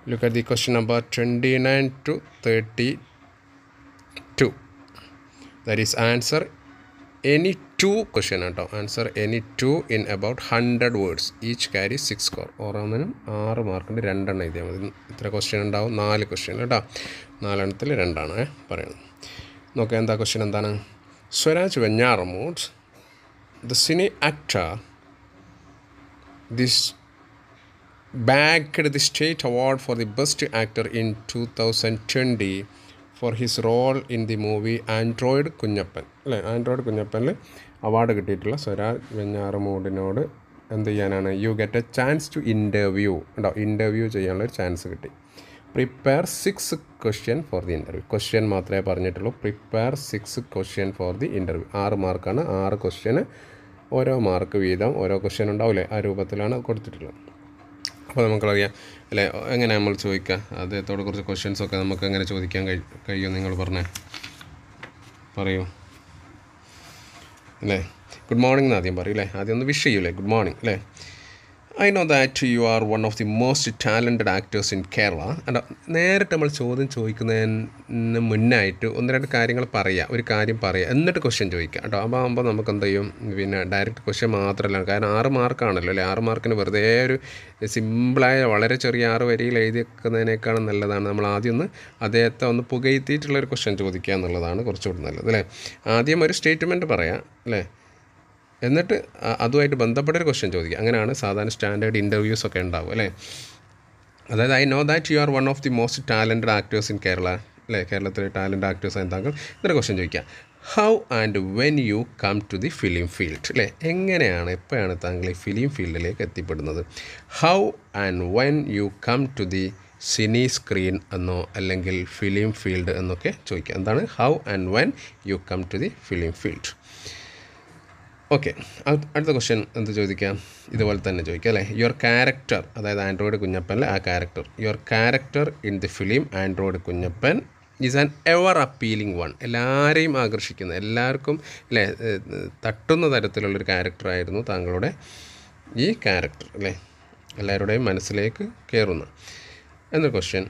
Look at the question number 29 to 32. That is answer any two question. Answer any two in about 100 words. Each carries 6 score. ഓരോന്നിനും 6 മാർക്കിൻ്റെ 2 എണ്ണം എഴുതിയാൽ മതി. ഇത്ര question ഉണ്ടാവും, 4 question കേട്ടോ. 4 എണ്ണത്തിൽ 2 ആണ് പറയുന്നത്. നോക്കാം എന്താ ക്വസ്റ്റ്യൻ എന്താണ്. Swaraj Venjaramoodu, the cine actor, this bagged the state award for the best actor in 2020 for his role in the movie android Kunjappan. അല്ലേ, ആൻഡ്രോയിഡ് കുഞ്ഞപ്പനിൽ അവാർഡ് കിട്ടിയിട്ടുള്ള സ്വരാജ് വെഞ്ഞാറമൂടിനോട് എന്ത് ചെയ്യാനാണ്, you get a chance to interview ഉണ്ടോ, ഇൻ്റർവ്യൂ ചെയ്യാനുള്ളൊരു ചാൻസ് കിട്ടി. Prepare 6 question for the interview. Question മാത്രമേ പറഞ്ഞിട്ടുള്ളൂ. Prepare 6 question for the interview. 6 മാർക്കാണ്. 6 ക്വസ്റ്റ്യന് ഓരോ മാർക്ക് വീതം ഓരോ ക്വസ്റ്റ്യൻ ഉണ്ടാവില്ലേ, ആ രൂപത്തിലാണ് കൊടുത്തിട്ടുള്ളത്. അപ്പോൾ നമുക്കറിയാം അല്ലേ, എങ്ങനെ നമ്മൾ ചോദിക്കുക, അദ്ദേഹത്തോട് കുറച്ച് ക്വസ്റ്റ്യൻസൊക്കെ നമുക്ക് എങ്ങനെ ചോദിക്കാൻ കഴിയും, നിങ്ങൾ പറയൂ അല്ലേ. ഗുഡ് മോർണിംഗ് എന്ന് ആദ്യം പറയും അല്ലേ, ആദ്യം ഒന്ന് വിഷ് ചെയ്യൂലേ, ഗുഡ് മോർണിംഗ് അല്ലേ. I know that you are one of the most talented actors in Kerala. നേരിട്ട് നമ്മൾ ചോദ്യം ചോദിക്കുന്നതിന് മുന്നായിട്ട് 1-2 കാര്യങ്ങൾ പറയുക, ഒരു കാര്യം പറയുക, എന്നിട്ട് ക്വസ്റ്റ്യൻ ചോദിക്കുക കേട്ടോ. അപ്പോൾ ആകുമ്പോൾ നമുക്ക് എന്ത് ചെയ്യും, പിന്നെ ഡയറക്റ്റ് ക്വസ്റ്റ്യൻ മാത്രമല്ല, കാരണം 6 മാർക്കാണല്ലോ അല്ലേ. 6 മാർക്കിന് വെറുതെ ഒരു സിമ്പിളായ വളരെ ചെറിയ 6 വരിയിൽ എഴുതി വെക്കുന്നതിനേക്കാളും നല്ലതാണ് നമ്മൾ ആദ്യം ഒന്ന് അദ്ദേഹത്തെ ഒന്ന് പുകഴ്ത്തിയിട്ടുള്ളൊരു ക്വസ്റ്റ്യൻ ചോദിക്കുക എന്നുള്ളതാണ് കുറച്ചുകൂടി നല്ലത് അല്ലേ. ആദ്യം ഒരു സ്റ്റേറ്റ്മെൻറ്റ് പറയാം അല്ലേ, എന്നിട്ട് അതുമായിട്ട് ബന്ധപ്പെട്ടൊരു ക്വസ്റ്റ്യൻ ചോദിക്കുക. അങ്ങനെയാണ് സാധാരണ സ്റ്റാൻഡേർഡ് ഇൻ്റർവ്യൂസൊക്കെ ഉണ്ടാവും അല്ലേ. അതായത് I know that you are one of the most talented actors in Kerala അല്ലേ, കേരളത്തിലെ ടാലൻറ്റ് ആക്ടേഴ്സ് ആയ താങ്കൾ എന്നൊരു ക്വസ്റ്റ്യൻ ചോദിക്കുക. How and when you come to the film field അല്ലേ, എങ്ങനെയാണ് എപ്പോഴാണ് താങ്കൾ ഈ ഫിലിം ഫീൽഡിലേക്ക് എത്തിപ്പെടുന്നത്. How and when you come to the cine screen എന്നോ അല്ലെങ്കിൽ ഫിലിം ഫീൽഡ് എന്നൊക്കെ ചോദിക്കുക. എന്താണ് how and when you come to the film field. Okay, അടുത്ത ക്വസ്റ്റ്യൻ എന്ത് ചോദിക്കാം, ഇതുപോലെ തന്നെ ചോദിക്കാം അല്ലേ. യുവർ ക്യാരക്ടർ, അതായത് ആൻഡ്രോയിഡ് കുഞ്ഞപ്പനിലെ ആ character, your character in the film android Kunjappan is an ever appealing one. എല്ലാവരെയും ആകർഷിക്കുന്ന, എല്ലാവർക്കും അല്ലേ തട്ടുന്ന തരത്തിലുള്ളൊരു ക്യാരക്ടറായിരുന്നു താങ്കളുടെ ഈ ക്യാരക്ടർ അല്ലേ, എല്ലാവരുടെയും മനസ്സിലേക്ക് കയറുന്ന എന്നൊരു question.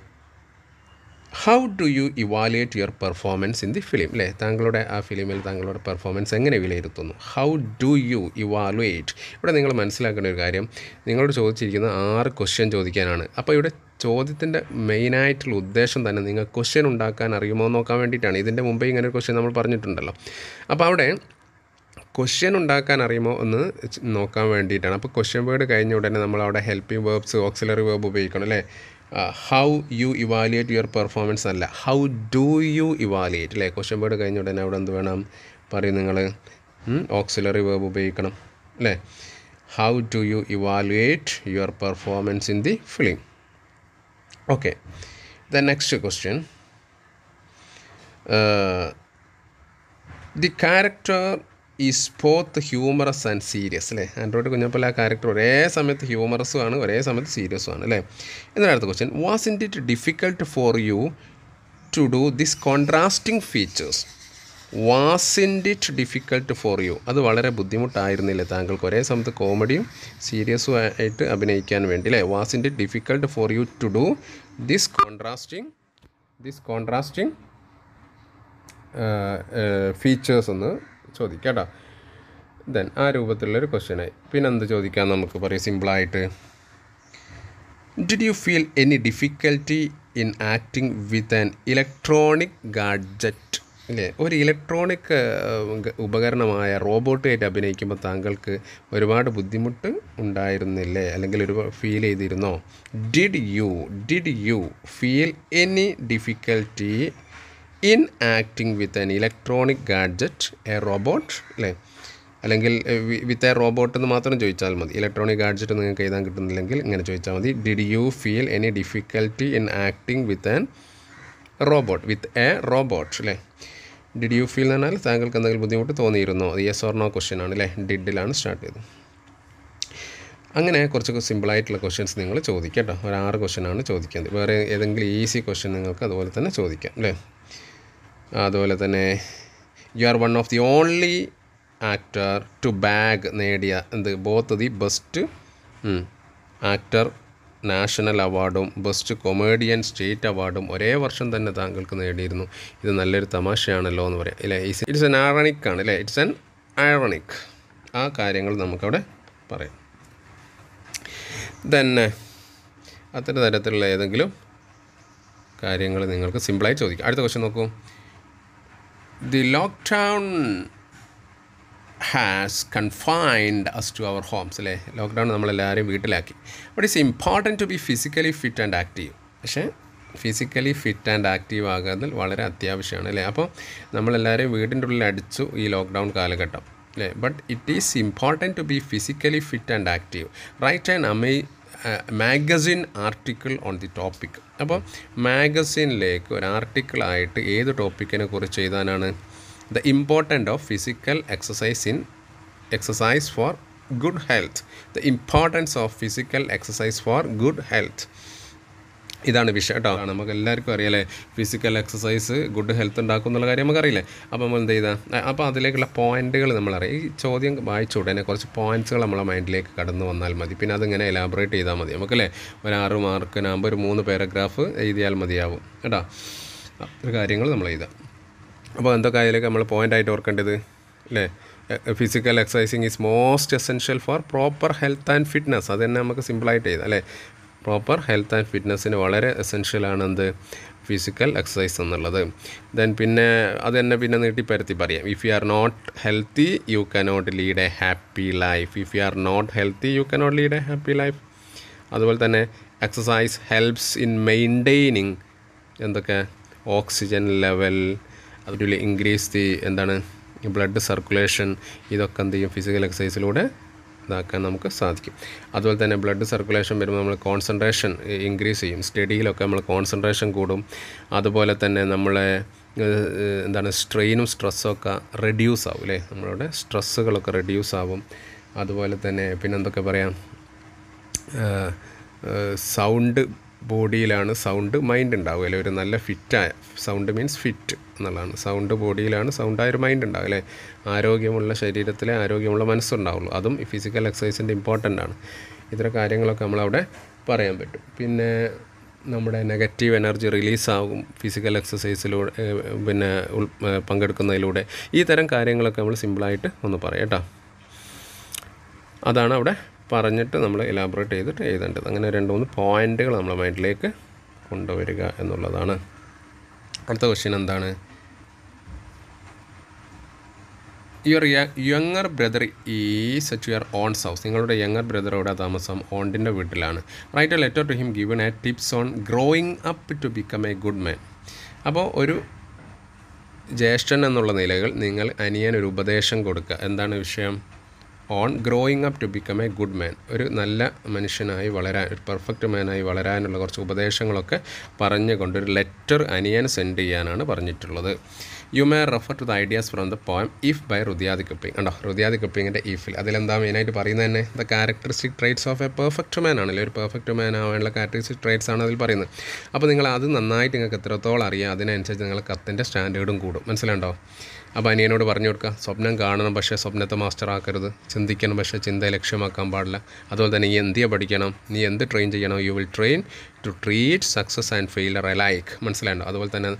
How do you evaluate your performance in the film അല്ലേ, താങ്കളുടെ ആ ഫിലിമിൽ താങ്കളുടെ പെർഫോമൻസ് എങ്ങനെ വിലയിരുത്തുന്നു. How do you evaluate. ഇവിടെ നിങ്ങൾ മനസ്സിലാക്കേണ്ട ഒരു കാര്യം, നിങ്ങളോട് ചോദിച്ചിരിക്കുന്ന 6 ക്വസ്റ്റ്യൻ ചോദിക്കാനാണ്. അപ്പോൾ ഇവിടെ ചോദ്യത്തിൻ്റെ മെയിനായിട്ടുള്ള ഉദ്ദേശം തന്നെ നിങ്ങൾ ക്വസ്റ്റ്യൻ ഉണ്ടാക്കാൻ അറിയുമോ എന്ന് നോക്കാൻ വേണ്ടിയിട്ടാണ്. ഇതിൻ്റെ മുമ്പേ ഇങ്ങനെ ഒരു ക്വസ്റ്റ്യൻ നമ്മൾ പറഞ്ഞിട്ടുണ്ടല്ലോ. അപ്പോൾ അവിടെ ക്വസ്റ്റ്യൻ ഉണ്ടാക്കാൻ അറിയുമോ എന്ന് നോക്കാൻ വേണ്ടിയിട്ടാണ്. അപ്പോൾ ക്വസ്റ്റ്യൻ വേർഡ് കഴിഞ്ഞ ഉടനെ നമ്മൾ അവിടെ ഹെൽപ്പിംഗ് വേർബ്സ്, ഓക്സിലറി വേർബ് ഉപയോഗിക്കണം അല്ലേ. How you evaluate your performance അല്ല, ഹൗ ഡു യു ഇവാലുവേറ്റ് അല്ലേ. ക്വസ്റ്റ്യൻ വേർഡ് കഴിഞ്ഞ ഉടനെ അവിടെ എന്ത് വേണം പറയും, നിങ്ങൾ ഓക്സിലറി വേർബ് ഉപയോഗിക്കണം അല്ലേ. How do you evaluate your performance in the film. Okay, the next question. The character is both humorous and serious അല്ലേ. ആൻഡ്രോയിഡ് കുഞ്ഞപ്പല്ല ആ ക്യാരക്ടർ ഒരേ സമയത്ത് ഹ്യൂമറസും ആണ്, ഒരേ സമയത്ത് സീരിയസും ആണ് അല്ലേ. എന്നാണ് അടുത്ത question. Was it difficult for you to do this contrasting features. Was it difficult for you, അത് വളരെ ബുദ്ധിമുട്ടായിരുന്നില്ലേ താങ്കൾക്ക് ഒരേ സമയത്ത് കോമഡിയും സീരിയസും ആയിട്ട് അഭിനയിക്കാൻ വേണ്ടി അല്ലേ. Was it difficult for you to do this contrasting features എന്ന് ചോദിക്കാം കേട്ടോ. ദെൻ ആ രൂപത്തിലുള്ളൊരു ക്വസ്റ്റ്യനായി. പിന്നെ എന്ത് ചോദിക്കാം നമുക്ക് പറയാം സിമ്പിളായിട്ട്. Did you feel any difficulty in acting with an electronic gadget അല്ലേ. ഒരു ഇലക്ട്രോണിക് ഉപകരണമായ റോബോട്ടായിട്ട് അഭിനയിക്കുമ്പോൾ താങ്കൾക്ക് ഒരുപാട് ബുദ്ധിമുട്ട് ഉണ്ടായിരുന്നില്ലേ, അല്ലെങ്കിൽ ഒരു ഫീൽ ചെയ്തിരുന്നോ. Did you feel any difficulty in acting with an electronic gadget A robot അല്ലേ, അല്ലെങ്കിൽ വിത്ത് എ റോബോട്ട് എന്ന് മാത്രം ചോദിച്ചാൽ മതി. ഇലക്ട്രോണിക് ഗാഡ്ജറ്റ് നിങ്ങൾക്ക് എഴുതാൻ കിട്ടുന്നില്ലെങ്കിൽ ഇങ്ങനെ ചോദിച്ചാൽ മതി. Did you feel any difficulty in acting with an robot അല്ലേ. ഡിഡ് യു ഫീൽ എന്ന് പറഞ്ഞാൽ താങ്കൾക്ക് എന്തെങ്കിലും ബുദ്ധിമുട്ട് തോന്നിയിരുന്നോ. അത് യെസ് ഓർ നോ ക്വസ്റ്റ്യൻ ആണ് അല്ലേ. ഡിഡിലാണ് സ്റ്റാർട്ട് ചെയ്തത്. അങ്ങനെ കുറച്ചൊക്കെ സിമ്പിളായിട്ടുള്ള ക്വസ്റ്റ്യൻസ് നിങ്ങൾ ചോദിക്കാം കേട്ടോ. ഒരു 6 ക്വസ്റ്റ്യനാണ് ചോദിക്കുന്നത്. വേറെ ഏതെങ്കിലും ഈസി ക്വസ്റ്റ്യൻ നിങ്ങൾക്ക് അതുപോലെ തന്നെ ചോദിക്കാം അല്ലേ. അതുപോലെ തന്നെ you are one of the only actor to bag നേടിയ both the best actor national അവാർഡും ബെസ്റ്റ് കൊമേഡിയൻ സ്റ്റേറ്റ് അവാർഡും ഒരേ വർഷം തന്നെ താങ്കൾക്ക് നേടിയിരുന്നു. ഇത് നല്ലൊരു തമാശയാണല്ലോ എന്ന് പറയാം അല്ലേ. ഇറ്റ്സ് എൻ ഐറണിക് ആണ് അല്ലേ. It's an ironic. ആ കാര്യങ്ങൾ നമുക്കവിടെ പറയാം. തന്നെ അത്തരം തരത്തിലുള്ള ഏതെങ്കിലും കാര്യങ്ങൾ നിങ്ങൾക്ക് സിമ്പിളായി ചോദിക്കാം. അടുത്ത ക്വസ്റ്റ്യൻ നോക്കൂ. The lockdown has confined us to our homes അല്ലേ. ലോക്ക്ഡൗൺ നമ്മളെല്ലാവരെയും വീട്ടിലാക്കി. But it's important to be physically fit and active. പക്ഷേ ഫിസിക്കലി ഫിറ്റ് ആൻഡ് ആക്റ്റീവ് ആകുന്നതിൽ വളരെ അത്യാവശ്യമാണ് അല്ലേ. അപ്പോൾ നമ്മളെല്ലാവരെയും വീടിൻ്റെ ഉള്ളിൽ അടിച്ചു ഈ ലോക്ക്ഡൗൺ കാലഘട്ടം അല്ലേ. But it is important to be physically fit and active. Write and magazine article on the topic. അപ്പോൾ മാഗസിനിലേക്ക് ഒരു ആർട്ടിക്കിളായിട്ട് ഏത് ടോപ്പിക്കിനെ കുറിച്ച് എഴുതാനാണ്? The importance of physical exercise for good health. The importance of physical exercise for good health. ഇതാണ് വിഷയം കേട്ടോ. നമുക്ക് എല്ലാവർക്കും അറിയാലേ ഫിസിക്കൽ എക്സസൈസ് ഗുഡ് ഹെൽത്ത് ഉണ്ടാക്കും എന്നുള്ള കാര്യം നമുക്കറിയില്ലേ. അപ്പോൾ നമ്മൾ എന്ത് ചെയ്താൽ അപ്പോൾ അതിലേക്കുള്ള പോയിൻറ്റുകൾ നമ്മളറിയാം. ഈ ചോദ്യം വായിച്ച ഉടനെ കുറച്ച് പോയിൻറ്റ്സുകൾ നമ്മളെ മൈൻഡിലേക്ക് കടന്നു വന്നാൽ മതി. പിന്നെ അതിങ്ങനെ എലാബറേറ്റ് ചെയ്താൽ മതി നമുക്കല്ലേ. ഒരു 6 മാർക്കിനാകുമ്പോൾ ഒരു 3 പാരഗ്രാഫ് എഴുതിയാൽ മതിയാവും കേട്ടോ. ഒരു കാര്യങ്ങൾ നമ്മൾ എഴുതാം. അപ്പോൾ എന്തൊക്കെ അതിലേക്ക് നമ്മൾ പോയിൻ്റായിട്ട് ഓർക്കേണ്ടത് അല്ലേ. Physical exercising is most essential for proper health and fitness. അത് തന്നെ നമുക്ക് സിമ്പിളായിട്ട് എഴുതാം അല്ലേ. പ്രോപ്പർ ഹെൽത്ത് ആൻഡ് ഫിറ്റ്നസ്സിന് വളരെ എസെൻഷ്യലാണ് എന്ത് ഫിസിക്കൽ എക്സസൈസ് എന്നുള്ളത്. ദെൻ പിന്നെ അത് തന്നെ പിന്നെ നീട്ടിപ്പരത്തി പറയാം. If you are not healthy you cannot lead a happy life. If you are not healthy you cannot lead a happy life. അതുപോലെ തന്നെ എക്സസൈസ് ഹെൽപ്സ് ഇൻ മെയിൻറ്റെയിനിങ് എന്തൊക്കെ ഓക്സിജൻ ലെവൽ, അതുപോലെ ഇൻക്രീസ് ദി ബ്ലഡ് സർക്കുലേഷൻ. ഇതൊക്കെ എന്ത് ചെയ്യും physical എക്സസൈസിലൂടെ ഇതാക്കാൻ നമുക്ക് സാധിക്കും. അതുപോലെ തന്നെ ബ്ലഡ് സർക്കുലേഷൻ വരുമ്പോൾ നമ്മൾ കോൺസെൻട്രേഷൻ ഇൻക്രീസ് ചെയ്യും. സ്റ്റഡിയിലൊക്കെ നമ്മൾ കോൺസെൻട്രേഷൻ കൂടും. അതുപോലെ തന്നെ നമ്മളെ സ്ട്രെയിനും സ്ട്രെസ്സൊക്കെ റെഡ്യൂസ് ആവും അല്ലേ. നമ്മളുടെ സ്ട്രെസ്സുകളൊക്കെ റെഡ്യൂസ് ആവും. അതുപോലെ തന്നെ പിന്നെന്തൊക്കെ പറയാം, സൗണ്ട് ബോഡിയിലാണ് സൗണ്ട് മൈൻഡ് ഉണ്ടാവുക അല്ലേ. ഒരു നല്ല ഫിറ്റായ സൗണ്ട് മീൻസ് ഫിറ്റ് എന്നുള്ളതാണ്. സൗണ്ട് ബോഡിയിലാണ് സൗണ്ടായൊരു മൈൻഡ് ഉണ്ടാവും അല്ലേ. ആരോഗ്യമുള്ള ശരീരത്തിലെ ആരോഗ്യമുള്ള മനസ്സുണ്ടാവുള്ളൂ. അതും ഈ ഫിസിക്കൽ എക്സസൈസിൻ്റെ ഇമ്പോർട്ടൻ്റ് ആണ്. ഇത്തരം കാര്യങ്ങളൊക്കെ നമ്മളവിടെ പറയാൻ പറ്റും. പിന്നെ നമ്മുടെ നെഗറ്റീവ് എനർജി റിലീസാകും ഫിസിക്കൽ എക്സസൈസിലൂടെ പിന്നെ പങ്കെടുക്കുന്നതിലൂടെ. ഈ തരം കാര്യങ്ങളൊക്കെ നമ്മൾ സിമ്പിളായിട്ട് ഒന്ന് പറയാം കേട്ടോ. അതാണ് അവിടെ പറഞ്ഞിട്ട് നമ്മൾ എലാബറേറ്റ് ചെയ്തിട്ട് എഴുതേണ്ടത്. അങ്ങനെ 2-3 പോയിൻറ്റുകൾ നമ്മളെ മൈൻഡിലേക്ക് കൊണ്ടുവരിക എന്നുള്ളതാണ്. അടുത്ത ക്വസ്റ്റ്യൻ എന്താണ്? Your younger brother is at your aunt's house. നിങ്ങളുടെ യങ്ങർ ബ്രദർ എവിടെ താമസം? ഓണ്ടിൻ്റെ വീട്ടിലാണ്. Write a letter to him given a tips on growing up to become a good man. അപ്പോൾ ഒരു ജ്യേഷ്ഠൻ എന്നുള്ള നിലയിൽ നിങ്ങൾ അനിയനൊരു ഉപദേശം കൊടുക്കുക. എന്താണ് വിഷയം? On growing up to become a good man. ഒരു നല്ല മനുഷ്യനായി വളരാൻ, ഒരു പെർഫെക്റ്റ് മാനായി വളരാനുള്ള കുറച്ച് ഉപദേശങ്ങളൊക്കെ പറഞ്ഞുകൊണ്ട് ഒരു ലെറ്റർ അനിയൻ സെൻഡ് ചെയ്യാനാണ് പറഞ്ഞിട്ടുള്ളത്. You may refer to the ideas from the poem if by Rudyard Kipling. ഉണ്ടോ റുദിയാദ് കിപ്പിങ്ങിൻ്റെ ഇഫിൽ അതിലെന്താ മെയിനായിട്ട് പറയുന്നത് തന്നെ the characteristic traits of a perfect man ആണല്ലേ. ഒരു പെർഫെക്റ്റ് മാൻ ആവാനുള്ള ക്യാരക്ടറിസ്റ്റിക് ട്രേറ്റ്സ് ആണ് അതിൽ പറയുന്നത്. അപ്പോൾ നിങ്ങൾ അത് നന്നായിട്ട് നിങ്ങൾക്ക് എത്രത്തോളം അറിയാം അതിനനുസരിച്ച് നിങ്ങൾ കത്തിൻ്റെ സ്റ്റാൻഡേർഡും കൂടും. മനസ്സിലുണ്ടോ? അപ്പോൾ അനിയനോട് പറഞ്ഞു കൊടുക്കുക, സ്വപ്നം കാണണം പക്ഷേ സ്വപ്നത്തെ മാസ്റ്റർ ആക്കരുത്. ചിന്തിക്കണം പക്ഷേ ചിന്തയെ ലക്ഷ്യമാക്കാൻ പാടില്ല. അതുപോലെ തന്നെ നീ എന്തിയെ പഠിക്കണം, നീ എന്ത് ട്രെയിൻ ചെയ്യണം. You will train to treat success and failure alike. മനസ്സിലായിട്ടുണ്ടോ? അതുപോലെ തന്നെ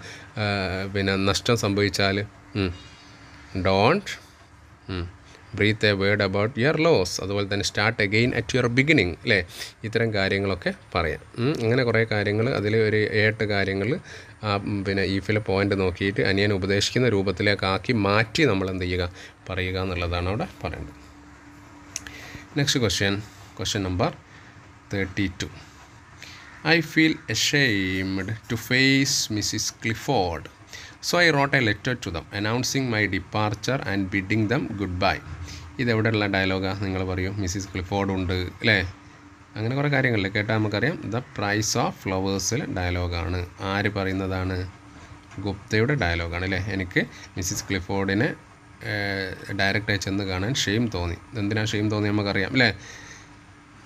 പിന്നെ നഷ്ടം സംഭവിച്ചാൽ don't breathe a word about your loss. അതുപോലെ തന്നെ start again at your beginning അല്ലേ. ഇത്തരം കാര്യങ്ങളൊക്കെ പറയാം. അങ്ങനെ കുറേ കാര്യങ്ങൾ അതിൽ ഒരു 8 കാര്യങ്ങൾ പിന്നെ ഈഫിലെ പോയിൻ്റ് നോക്കിയിട്ട് അനിയൻ ഉപദേശിക്കുന്ന രൂപത്തിലേക്കാക്കി മാറ്റി നമ്മൾ എന്ത് ചെയ്യുക, പറയുക എന്നുള്ളതാണ് അവിടെ പറയേണ്ടത്. Next question number 32. I feel ashamed to face Mrs. Clifford. So I wrote a letter to them announcing my departure and bidding them goodbye. ഇതെവിടെയുള്ള ഡയലോഗാണ് നിങ്ങൾ പറയൂ? മിസ്സിസ് ക്ലിഫോർഡ് ഉണ്ട് അല്ലേ. അങ്ങനെ കുറേ കാര്യങ്ങളില്ലേ കേട്ടാൽ നമുക്കറിയാം. ദ പ്രൈസ് ഓഫ് ഫ്ലവേഴ്സിൽ ഡയലോഗാണ്. ആര് പറയുന്നതാണ്? ഗുപ്തയുടെ ഡയലോഗാണ് അല്ലേ. എനിക്ക് മിസ്സിസ് ക്ലിഫോർഡിനെ ഡയറക്റ്റായി ചെന്ന് കാണാൻ ഷെയിം തോന്നി. എന്തിനാണ് ഷെയിം തോന്നി നമുക്കറിയാം അല്ലേ.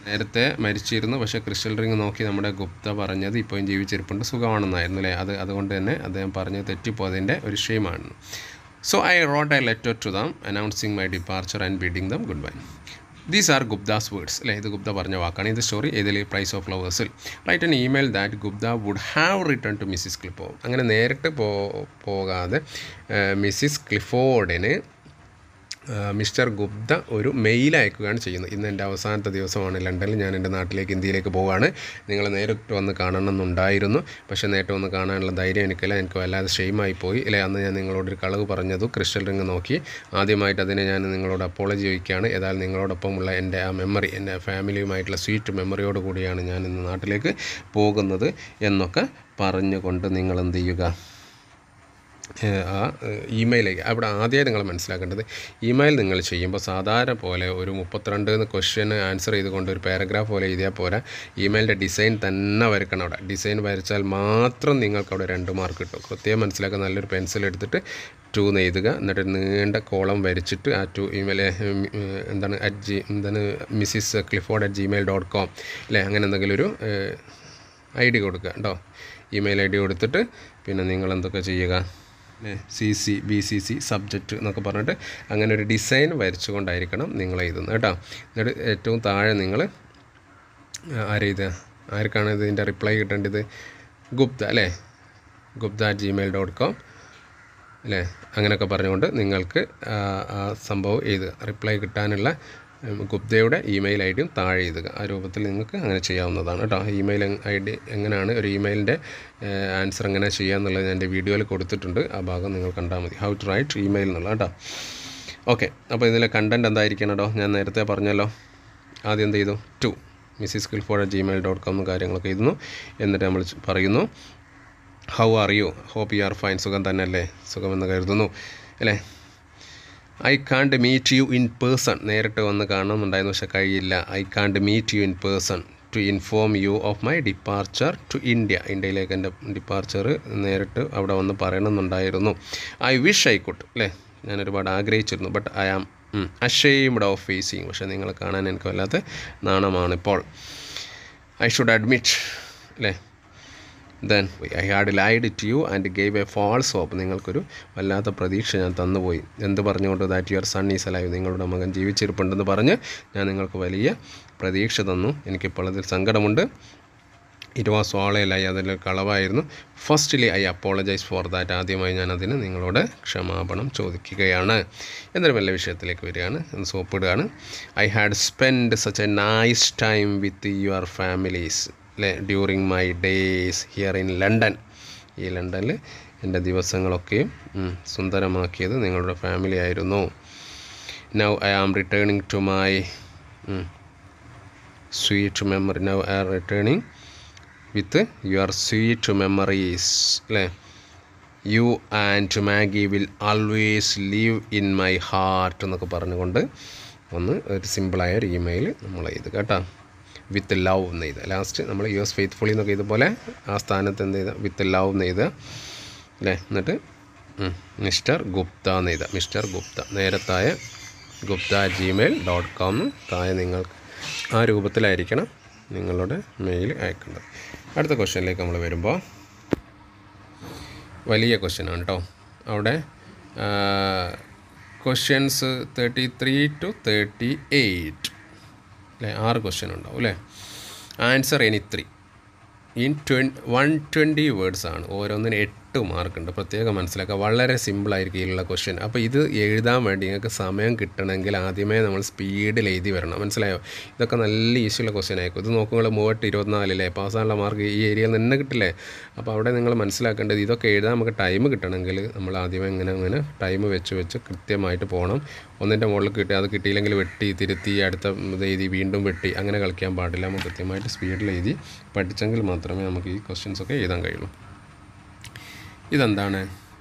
നേരത്തെ മരിച്ചിരുന്നു, പക്ഷേ ക്രിസ്റ്റൽ റിങ് നോക്കി നമ്മുടെ ഗുപ്ത പറഞ്ഞത് ഇപ്പോഴും ജീവിച്ചിരിപ്പുണ്ട്, സുഖമാണെന്നായിരുന്നു അല്ലേ. അതുകൊണ്ട് തന്നെ അദ്ദേഹം പറഞ്ഞത് തെറ്റിപ്പോയതിൻ്റെ ഒരു ഷെയിമാണ്. So I wrote a letter to them announcing my departure and bidding them good bye. These are Gupta's words അല്ലേ, ഇത് ഗുപ്ത പറഞ്ഞ വാക്കാണ്. ഇത് സ്റ്റോറി ഇതിൽ പ്രൈസ് ഓഫ് ഫ്ലവേഴ്സിൽ write an email that Gupta would have return to Mrs Clifford. അങ്ങനെ നേരിട്ട് പോകാതെ മിസ്സിസ് ക്ലിഫോർഡിന് മിസ്റ്റർ ഗുപ്ത ഒരു മെയിൽ അയക്കുകയാണ് ചെയ്യുന്നത്. ഇന്ന് എൻ്റെ അവസാനത്തെ ദിവസമാണ് ലണ്ടനിൽ, ഞാൻ എൻ്റെ നാട്ടിലേക്ക് ഇന്ത്യയിലേക്ക് പോവുകയാണ്. നിങ്ങൾ നേരിട്ട് വന്ന് കാണണമെന്നുണ്ടായിരുന്നു, പക്ഷേ നേരിട്ട് വന്ന് കാണാനുള്ള ധൈര്യം എനിക്കില്ല. എനിക്ക് വല്ലാതെ ഷെയിമായി പോയി അല്ലേ. അന്ന് ഞാൻ നിങ്ങളോടൊരു കളവ് പറഞ്ഞതു ക്രിസ്റ്റൽ റിങ് നോക്കി. ആദ്യമായിട്ട് അതിനെ ഞാൻ നിങ്ങളോട് അപ്പോളജി ചോദിക്കുകയാണ്. ഏതായാലും നിങ്ങളോടൊപ്പമുള്ള എൻ്റെ ആ മെമ്മറി, എൻ്റെ ഫാമിലിയുമായിട്ടുള്ള സ്വീറ്റ് മെമ്മറിയോട് കൂടിയാണ് ഞാൻ ഇന്ന് നാട്ടിലേക്ക് പോകുന്നത് എന്നൊക്കെ പറഞ്ഞുകൊണ്ട് നിങ്ങൾ എന്ത് ചെയ്യുക, ആ ഇമെയിലേക്ക് അവിടെ ആദ്യമായി നിങ്ങൾ മനസ്സിലാക്കേണ്ടത്, ഇമെയിൽ നിങ്ങൾ ചെയ്യുമ്പോൾ സാധാരണ പോലെ ഒരു 32 ക്വസ്റ്റ്യൻ ആൻസർ ചെയ്തുകൊണ്ട് ഒരു പാരഗ്രാഫ് പോലെ എഴുതിയാൽ പോരാ. ഇമെയിലിൻ്റെ ഡിസൈൻ തന്നെ വരയ്ക്കണം. അവിടെ ഡിസൈൻ വരച്ചാൽ മാത്രം നിങ്ങൾക്ക് അവിടെ 2 മാർക്ക് കിട്ടും. പ്രത്യേകം മനസ്സിലാക്കുക. നല്ലൊരു പെൻസിൽ എടുത്തിട്ട് 2 എന്ന് എഴുതുക. എന്നിട്ട് നീണ്ട കോളം വരച്ചിട്ട് ആ 2 ഇമെയിൽ എന്താണ് മിസ്സിസ് clifford@gmail.com അല്ലേ, അങ്ങനെ എന്തെങ്കിലും ഒരു ID കൊടുക്കുക കേട്ടോ. ഇമെയിൽ ID കൊടുത്തിട്ട് പിന്നെ നിങ്ങൾ എന്തൊക്കെ ചെയ്യുക, CC BCC സബ്ജക്റ്റ് എന്നൊക്കെ പറഞ്ഞിട്ട് അങ്ങനെ ഒരു ഡിസൈൻ വരച്ചുകൊണ്ടായിരിക്കണം നിങ്ങൾ എഴുതുന്നത് കേട്ടോ. എന്നിട്ട് ഏറ്റവും താഴെ നിങ്ങൾ ആർക്കാണ് ഇതിൻ്റെ റിപ്ലൈ കിട്ടേണ്ടത്, ഗുപ്ത അല്ലേ, gupta@gmail.com അല്ലേ, അങ്ങനെയൊക്കെ പറഞ്ഞുകൊണ്ട് നിങ്ങൾക്ക് ആ സംഭവം എഴുതുക. റിപ്ലൈ കിട്ടാനുള്ള ഗുപ്തയുടെ ഇമെയിൽ ID യും താഴെ എഴുതുക. ആ രൂപത്തിൽ നിങ്ങൾക്ക് അങ്ങനെ ചെയ്യാവുന്നതാണ് കേട്ടോ. ഇമെയിൽ ID എങ്ങനെയാണ് ഒരു ഇമെയിലിൻ്റെ ആൻസർ എങ്ങനെ ചെയ്യുക എന്നുള്ളത് ഞാൻ എൻ്റെ വീഡിയോയിൽ കൊടുത്തിട്ടുണ്ട്. ആ ഭാഗം നിങ്ങൾ കണ്ടാൽ മതി, ഹൗ ടു റൈറ്റ് ഇമെയിൽ എന്നുള്ളത് കേട്ടോ. ഓക്കെ, അപ്പോൾ ഇതിലെ കണ്ടൻറ്റ് എന്തായിരിക്കണം കേട്ടോ, ഞാൻ നേരത്തെ പറഞ്ഞല്ലോ. ആദ്യം എന്ത് ചെയ്തു, 2 മിസ്സിസ് clifford@gmail.com എന്ന കാര്യങ്ങളൊക്കെ എഴുതുന്നു. എന്നിട്ട് നമ്മൾ പറയുന്നു how are you, hope you are fine, സുഖം തന്നെ അല്ലേ, സുഖമെന്ന് കരുതുന്നു അല്ലേ. I can't meet you in person, നേരിട്ട് വന്ന് കാണണമെന്നുണ്ടായിരുന്നു പക്ഷേ കഴിയില്ല. I can't meet you in person to inform you of my departure to India, ഇന്ത്യയിലേക്ക് എൻ്റെ ഡിപ്പാർച്ചർ നേരിട്ട് അവിടെ വന്ന് പറയണമെന്നുണ്ടായിരുന്നു. ഐ വിഷ് ഐ കുഡ് അല്ലേ, ഞാൻ ഒരുപാട് ആഗ്രഹിച്ചിരുന്നു. But I am ashamed of facing, പക്ഷേ നിങ്ങളെ കാണാൻ എനിക്ക് വല്ലാത്ത നാണമാണിപ്പോൾ. ഐ ഷുഡ് അഡ്മിറ്റ് അല്ലേ. Then I had lied to you and gave a false hope, നിങ്ങൾക്കൊരു വല്ലാത്ത പ്രതീക്ഷ ഞാൻ തന്നുപോയി. എന്ത് പറഞ്ഞുകൊണ്ട്, that your son is alive, നിങ്ങളുടെ മകൻ ജീവിച്ചിരിപ്പുണ്ടെന്ന് പറഞ്ഞ് ഞാൻ നിങ്ങൾക്ക് വലിയ പ്രതീക്ഷ തന്നു. എനിക്കിപ്പോൾ അതിൽ സങ്കടമുണ്ട്. It was all a lie, അതിലൊരു കളവായിരുന്നു. Firstly I apologise for that, ആദ്യമായി ഞാൻ അതിന് നിങ്ങളോട് ക്ഷമാപണം ചോദിക്കുകയാണ്. എന്നൊരു നല്ല വിഷയത്തിലേക്ക് വരികയാണ്, സോപ്പിടുകയാണ്. I had spend such a nice time with your families അല്ലേ during my days here in London, ഈ ലണ്ടനിൽ എൻ്റെ ദിവസങ്ങളൊക്കെയും സുന്ദരമാക്കിയത് നിങ്ങളുടെ ഫാമിലി ആയിരുന്നു. Now I am returning to my sweet memory, now I am returning with your sweet memories അല്ലേ. You and Maggie will always leave in my heart എന്നൊക്കെ പറഞ്ഞുകൊണ്ട് ഒന്ന് ഒരു സിമ്പിളായ ഒരു ഇമെയിൽ നമ്മൾ എഴുതുക കേട്ടോ. വിത്ത് ലവ് എന്ന് എഴുതുക. ലാസ്റ്റ് നമ്മൾ യുഎസ് ഫെയ്ത്ത്ഫുള്ളി എന്നൊക്കെ ഇതുപോലെ ആ സ്ഥാനത്ത് എന്ത് ചെയ്താൽ വിത്ത് ലവ് എന്ന് എഴുതുക അല്ലേ. എന്നിട്ട് മിസ്റ്റർ ഗുപ്ത എന്ന് എഴുതുക. മിസ്റ്റർ ഗുപ്ത നേരത്തായ gupta@gmail.com താഴെ നിങ്ങൾക്ക് ആ രൂപത്തിലായിരിക്കണം നിങ്ങളുടെ മെയിൽ അയക്കേണ്ടത്. അടുത്ത ക്വസ്റ്റ്യനിലേക്ക് നമ്മൾ വരുമ്പോൾ വലിയ ക്വസ്റ്റ്യനാണ് കേട്ടോ. അവിടെ ക്വസ്റ്റ്യൻസ് 33 to 38 അല്ലേ, 6 ക്വസ്റ്റ്യൻ ഉണ്ടാവും അല്ലേ. ആൻസർ എനി 3 ഇൻ 120 വേർഡ്സ് ആണ്. ഓരോന്നിന് 8 മാർക്കുണ്ട്. പ്രത്യേകം മനസ്സിലാക്കുക, വളരെ സിമ്പിളായിരിക്കും ഇതിലുള്ള ക്വസ്റ്റ്യൻ. അപ്പോൾ ഇത് എഴുതാൻ വേണ്ടി നിങ്ങൾക്ക് സമയം കിട്ടണമെങ്കിൽ ആദ്യമേ നമ്മൾ സ്പീഡിൽ എഴുതി വരണം, മനസ്സിലായോ. ഇതൊക്കെ നല്ല ഈസിയുള്ള ക്വസ്റ്റ്യൻ ആയിരിക്കും. ഇത് നോക്കുമ്പോൾ 3-24 അല്ലേ, പാസ്സാനുള്ള മാർക്ക് ഈ ഏരിയയിൽ നിന്ന് കിട്ടില്ലേ. അപ്പോൾ അവിടെ നിങ്ങൾ മനസ്സിലാക്കേണ്ടത് ഇതൊക്കെ എഴുതാൻ നമുക്ക് ടൈം കിട്ടണമെങ്കിൽ നമ്മൾ ആദ്യമേ ഇങ്ങനെ ടൈം വെച്ച് കൃത്യമായിട്ട് പോകണം. ഒന്നിൻ്റെ മുകളിൽ കിട്ടി, അത് കിട്ടിയില്ലെങ്കിൽ വെട്ടി തിരുത്തി അടുത്ത ഇത് എഴുതി വീണ്ടും വെട്ടി അങ്ങനെ കളിക്കാൻ പാടില്ല. നമുക്ക് കൃത്യമായിട്ട് സ്പീഡിൽ എഴുതി പഠിച്ചെങ്കിൽ മാത്രമേ നമുക്ക് ഈ ക്വസ്റ്റ്യൻസൊക്കെ എഴുതാൻ കഴിയുള്ളൂ. ഇതെന്താണ്,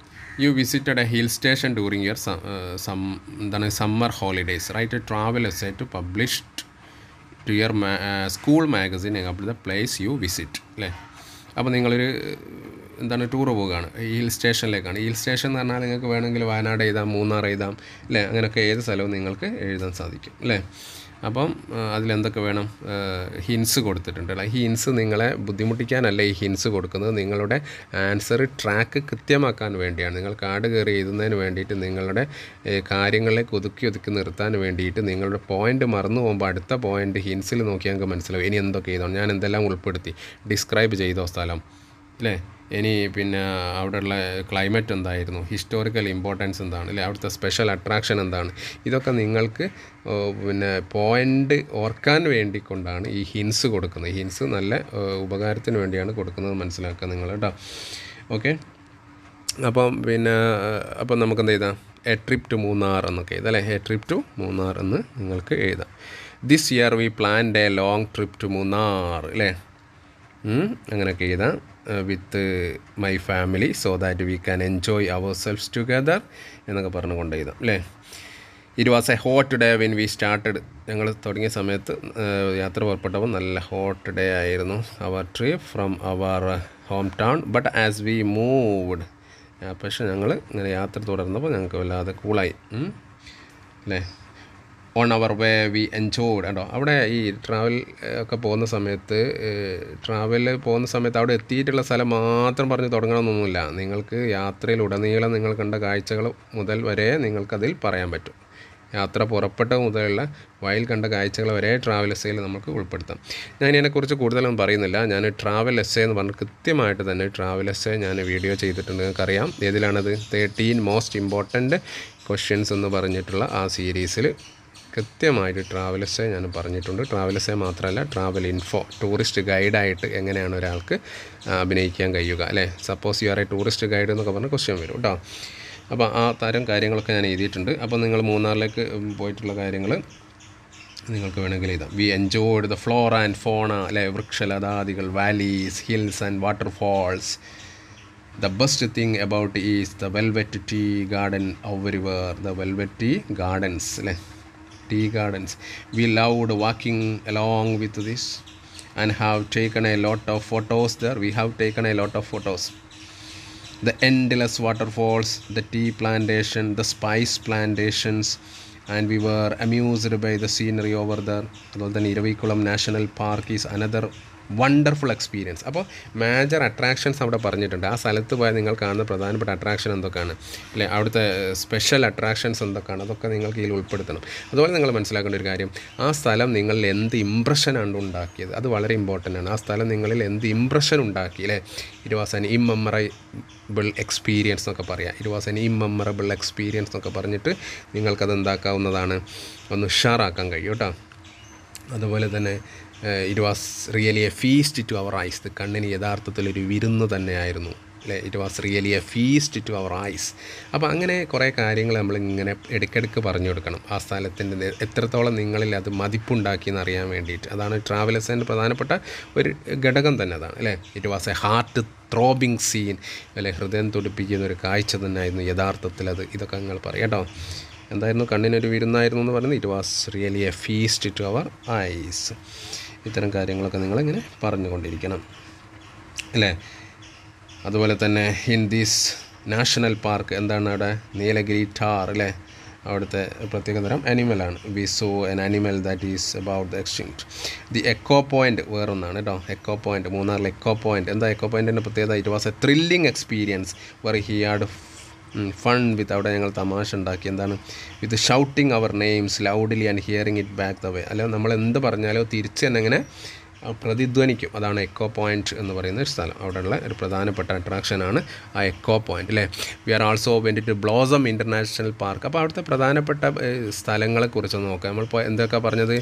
you visited a hill station during your summer holidays, write a travel essay to published to your school magazine about the place you visit അല്ലേ. അപ്പോൾ നിങ്ങളൊരു ടൂർ പോവുകയാണ്, ഹിൽ സ്റ്റേഷനിലേക്കാണ്. ഹിൽ സ്റ്റേഷൻ എന്ന് പറഞ്ഞാൽ നിങ്ങൾക്ക് വേണമെങ്കിൽ വയനാട് എഴുതാം, മൂന്നാർ എഴുതാം അല്ലേ, അങ്ങനെയൊക്കെ ഏത് സ്ഥലവും നിങ്ങൾക്ക് എഴുതാൻ സാധിക്കും അല്ലേ. അപ്പം അതിലെന്തൊക്കെ വേണം, ഹിൻസ് കൊടുത്തിട്ടുണ്ട്. ഈ ഹിൻസ് നിങ്ങളെ ബുദ്ധിമുട്ടിക്കാനല്ല ഈ ഹിൻസ് കൊടുക്കുന്നത്, നിങ്ങളുടെ ആൻസർ ട്രാക്ക് കൃത്യമാക്കാൻ വേണ്ടിയാണ്. നിങ്ങൾ കാർഡ് കയറി എഴുതുന്നതിന് വേണ്ടിയിട്ട്, നിങ്ങളുടെ കാര്യങ്ങളിലേക്ക് ഒതുക്കി നിർത്താൻ വേണ്ടിയിട്ട്, നിങ്ങളുടെ പോയിൻ്റ് മറന്നു പോകുമ്പോൾ അടുത്ത പോയിൻ്റ് ഹിൻസിൽ നോക്കിയാൽ നിങ്ങൾക്ക് മനസ്സിലാവും ഇനി എന്തൊക്കെ ചെയ്തോ, ഞാൻ എന്തെല്ലാം ഉൾപ്പെടുത്തി, ഡിസ്ക്രൈബ് ചെയ്തോ സ്ഥലം അല്ലേ, ഇനി പിന്നെ അവിടെയുള്ള ക്ലൈമറ്റ് എന്തായിരുന്നു, ഹിസ്റ്റോറിക്കൽ ഇമ്പോർട്ടൻസ് എന്താണ് അല്ലേ, അവിടുത്തെ സ്പെഷ്യൽ അട്രാക്ഷൻ എന്താണ്, ഇതൊക്കെ നിങ്ങൾക്ക് പിന്നെ പോയിൻ്റ് ഓർക്കാൻ വേണ്ടിക്കൊണ്ടാണ് ഈ ഹിൻസ് കൊടുക്കുന്നത്. ഹിൻസ് നല്ല ഉപകാരത്തിന് വേണ്ടിയാണ് കൊടുക്കുന്നത്, മനസ്സിലാക്കുക നിങ്ങൾ കേട്ടോ. ഓക്കെ, അപ്പം നമുക്ക് എന്ത് എഴുതാം, എ ട്രിപ്പ് ടു മൂന്നാർ എന്നൊക്കെ എഴുതാം അല്ലേ, എ ട്രിപ്പ് ടു മൂന്നാർ എന്ന് നിങ്ങൾക്ക് എഴുതാം. This year we planned a long trip to Munnar അല്ലേ, അങ്ങനെയൊക്കെ എഴുതാം. With my family so that we can enjoy ourselves together എന്നൊക്കെ പറഞ്ഞുകൊണ്ട് എഴുതാം അല്ലേ. It was a hot day when we started, ഞങ്ങൾ തുടങ്ങിയ സമയത്ത് യാത്ര പുറപ്പെട്ടപ്പോൾ നല്ല ഹോട്ട് ഡേ ആയിരുന്നു. Our trip from our home town but as we moved, പക്ഷേ ഞങ്ങൾ ഇങ്ങനെ യാത്ര തുടർന്നപ്പോൾ ഞങ്ങൾക്ക് വല്ലാതെ കൂളായി അല്ലേ. On our way we enjoyed കേട്ടോ. അവിടെ ഈ ട്രാവൽ ഒക്കെ പോകുന്ന സമയത്ത് അവിടെ എത്തിയിട്ടുള്ള സ്ഥലം മാത്രം പറഞ്ഞ് തുടങ്ങണമെന്നൊന്നുമില്ല. നിങ്ങൾക്ക് യാത്രയിലുടനീളം നിങ്ങൾ കണ്ട കാഴ്ചകൾ മുതൽ വരെ നിങ്ങൾക്കതിൽ പറയാൻ പറ്റും. യാത്ര പുറപ്പെട്ട മുതലുള്ള വഴിയിൽ കണ്ട കാഴ്ചകൾ വരെ ട്രാവൽ എസ്സേയിൽ നമുക്ക് ഉൾപ്പെടുത്താം. ഞാൻ ഇതിനെക്കുറിച്ച് കൂടുതലൊന്നും പറയുന്നില്ല. ഞാൻ ട്രാവൽ എസ്സേ എന്ന് പറഞ്ഞ് കൃത്യമായിട്ട് തന്നെ ട്രാവൽ എസ്സേ ഞാൻ വീഡിയോ ചെയ്തിട്ടുണ്ട്, നിങ്ങൾക്കറിയാം. ഏതിലാണത്, 13 മോസ്റ്റ് ഇമ്പോർട്ടൻറ്റ് ക്വസ്റ്റ്യൻസ് എന്ന് പറഞ്ഞിട്ടുള്ള ആ സീരീസിൽ കൃത്യമായിട്ട് ട്രാവൽ എസ്സേ ഞാൻ പറഞ്ഞിട്ടുണ്ട്. ട്രാവൽ എസ്സേ മാത്രമല്ല, ട്രാവൽ ഇൻഫോ, ടൂറിസ്റ്റ് ഗൈഡായിട്ട് എങ്ങനെയാണ് ഒരാൾക്ക് അഭിനയിക്കാൻ കഴിയുക അല്ലേ. Suppose you are A tourist guide എന്നൊക്കെ പറഞ്ഞ ക്വസ്റ്റ്യൻ വരും കേട്ടോ. അപ്പോൾ ആ തരം കാര്യങ്ങളൊക്കെ ഞാൻ എഴുതിയിട്ടുണ്ട്. അപ്പോൾ നിങ്ങൾ മൂന്നാറിലേക്ക് പോയിട്ടുള്ള കാര്യങ്ങൾ നിങ്ങൾക്ക് വേണമെങ്കിൽ എഴുതാം. We enjoyed the flora and fauna അല്ലേ, വൃക്ഷലതാദികൾ, valleys, hills and waterfalls. The best thing about is the velvet tea garden everywhere. The velvet tea gardens അല്ലേ, tea gardens. We loved walking along with this and have taken a lot of photos there. We have taken a lot of photos. The endless waterfalls, the tea plantation, the spice plantations, and we were amused by the scenery over there. അതുപോലെ തന്നെ Eravikulam national park is another wonderful experience. അപ്പോൾ major attractions അവിടെ പറഞ്ഞിട്ടുണ്ട്. ആ സ്ഥലത്ത് പോയാൽ നിങ്ങൾ കാണുന്ന പ്രധാനപ്പെട്ട അട്രാക്ഷൻ എന്തൊക്കെയാണ് അല്ലേ, അവിടുത്തെ സ്പെഷ്യൽ അട്രാക്ഷൻസ് എന്തൊക്കെയാണ്, അതൊക്കെ നിങ്ങൾക്ക് ഇതിൽ ഉൾപ്പെടുത്തണം. അതുപോലെ നിങ്ങൾ മനസ്സിലാക്കേണ്ട ഒരു കാര്യം, ആ സ്ഥലം നിങ്ങളിൽ എന്ത് ഇമ്പ്രഷനാണ് ഉണ്ടാക്കിയത്, അത് വളരെ ഇമ്പോർട്ടൻ്റ് ആണ്. ആ സ്ഥലം നിങ്ങളിൽ എന്ത് ഇമ്പ്രഷൻ ഉണ്ടാക്കി അല്ലേ. ഇറ്റ് വാസ് ആൻ ഇമ്മമറബിൾ എക്സ്പീരിയൻസ് എന്നൊക്കെ പറയാം. ഇറ്റ് വാസ് ആൻ ഇമ്മമറബിൾ എക്സ്പീരിയൻസ് എന്നൊക്കെ പറഞ്ഞിട്ട് നിങ്ങൾക്കത് എന്താക്കാവുന്നതാണ്, ഒന്ന് ഉഷാറാക്കാൻ കഴിയും കേട്ടോ. അതുപോലെ തന്നെ it was really a feast to our eyes, ഇത് കണ്ണിന് യഥാർത്ഥത്തിലൊരു വിരുന്ന് തന്നെയായിരുന്നു അല്ലേ. It was really a feast to our eyes. അപ്പോൾ അങ്ങനെ കുറേ കാര്യങ്ങൾ നമ്മളിങ്ങനെ ഇടയ്ക്കിടയ്ക്ക് പറഞ്ഞു കൊടുക്കണം. ആ സ്ഥലത്തിൻ്റെ എത്രത്തോളം നിങ്ങളിൽ അത് മതിപ്പുണ്ടാക്കിയെന്ന് അറിയാൻ വേണ്ടിയിട്ട്. അതാണ് ട്രാവലേഴ്സിൻ്റെ പ്രധാനപ്പെട്ട ഒരു ഘടകം തന്നെ അതാണ് അല്ലേ. It was a heart throbbing scene അല്ലേ, ഹൃദയം തുടിപ്പിക്കുന്ന ഒരു കാഴ്ച തന്നെയായിരുന്നു യഥാർത്ഥത്തിൽ അത്. ഇതൊക്കെ നിങ്ങൾ പറയാം കേട്ടോ. എന്തായിരുന്നു, കണ്ണിനൊരു വിരുന്നായിരുന്നു എന്ന് പറയുന്നത്. It was really a feast to our eyes. ഇത്തരം കാര്യങ്ങളൊക്കെ നിങ്ങളിങ്ങനെ പറഞ്ഞുകൊണ്ടിരിക്കണം അല്ലേ. അതുപോലെ തന്നെ ഇൻ ദിസ് നാഷണൽ പാർക്ക് എന്താണ് അവിടെ, നീലഗിരി ടാർ അല്ലേ, അവിടുത്തെ പ്രത്യേകതരം അനിമലാണ്. We saw an animal that is about the extinct. The echo point വേറൊന്നാണ് കേട്ടോ. എക്കോ പോയിൻറ്റ്, മൂന്നാറിലെ എക്കോ പോയിൻറ്റ്. എന്താ എക്കോ പോയിൻറ്റിൻ്റെ പ്രത്യേകത, it was a thrilling experience where he had fun with, അവിടെ ഞങ്ങൾ തമാശ ഉണ്ടാക്കി. എന്താണ്, with shouting our names loudly and hearing it back the way. അല്ലെങ്കിൽ നമ്മൾ എന്ത് പറഞ്ഞാലോ തിരിച്ച് തന്നെ ഇങ്ങനെ പ്രതിധ്വനിക്കും. അതാണ് എക്കോ പോയിൻറ്റ് എന്ന് പറയുന്ന ഒരു സ്ഥലം. അവിടെയുള്ള ഒരു പ്രധാനപ്പെട്ട അട്രാക്ഷനാണ് ആ എക്കോ പോയിൻറ്റ് അല്ലേ. We are also went to blossom international park. അപ്പോൾ അവിടുത്തെ പ്രധാനപ്പെട്ട സ്ഥലങ്ങളെക്കുറിച്ച് നോക്കാം. നമ്മൾ എന്തൊക്കെ പറഞ്ഞത്,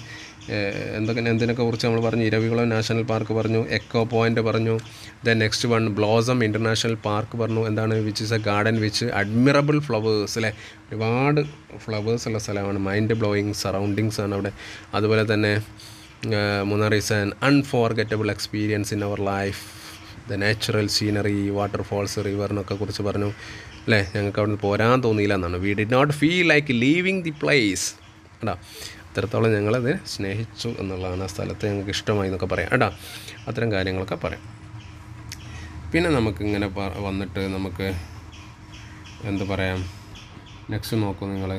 എന്തിനൊക്കെ കുറിച്ച് നമ്മൾ പറഞ്ഞു, ഇരവികുളം നാഷണൽ പാർക്ക് പറഞ്ഞു, എക്കോ പോയിൻറ്റ് പറഞ്ഞു, then next one blossom international park പറഞ്ഞു. എന്താണ്, which is A garden which അഡ്മിറബിൾ flowers അല്ലേ, ഒരുപാട് ഫ്ലവേഴ്സ് ഉള്ള സ്ഥലമാണ്. മൈൻഡ് ബ്ലോയിങ് സറൗണ്ടിങ്സ് ആണ് അവിടെ. അതുപോലെ തന്നെ Munnar is an unforgettable experience in our life. The natural scenery, waterfalls, റിവറിനൊക്കെ കുറിച്ച് പറഞ്ഞു അല്ലേ. ഞങ്ങൾക്ക് അവിടെ നിന്ന് പോരാൻ തോന്നിയില്ല എന്നാണ്. We did not feel like leaving the place കേട്ടോ. അത്രത്തോളം ഞങ്ങളത് സ്നേഹിച്ചു എന്നുള്ളതാണ്. ആ സ്ഥലത്ത് ഞങ്ങൾക്ക് ഇഷ്ടമായി എന്നൊക്കെ പറയാം കേട്ടോ. അത്തരം കാര്യങ്ങളൊക്കെ പറയാം. പിന്നെ നമുക്കിങ്ങനെ വന്നിട്ട് നമുക്ക് എന്ത് പറയാം, നെക്സ്റ്റ് നോക്കൂ നിങ്ങൾ.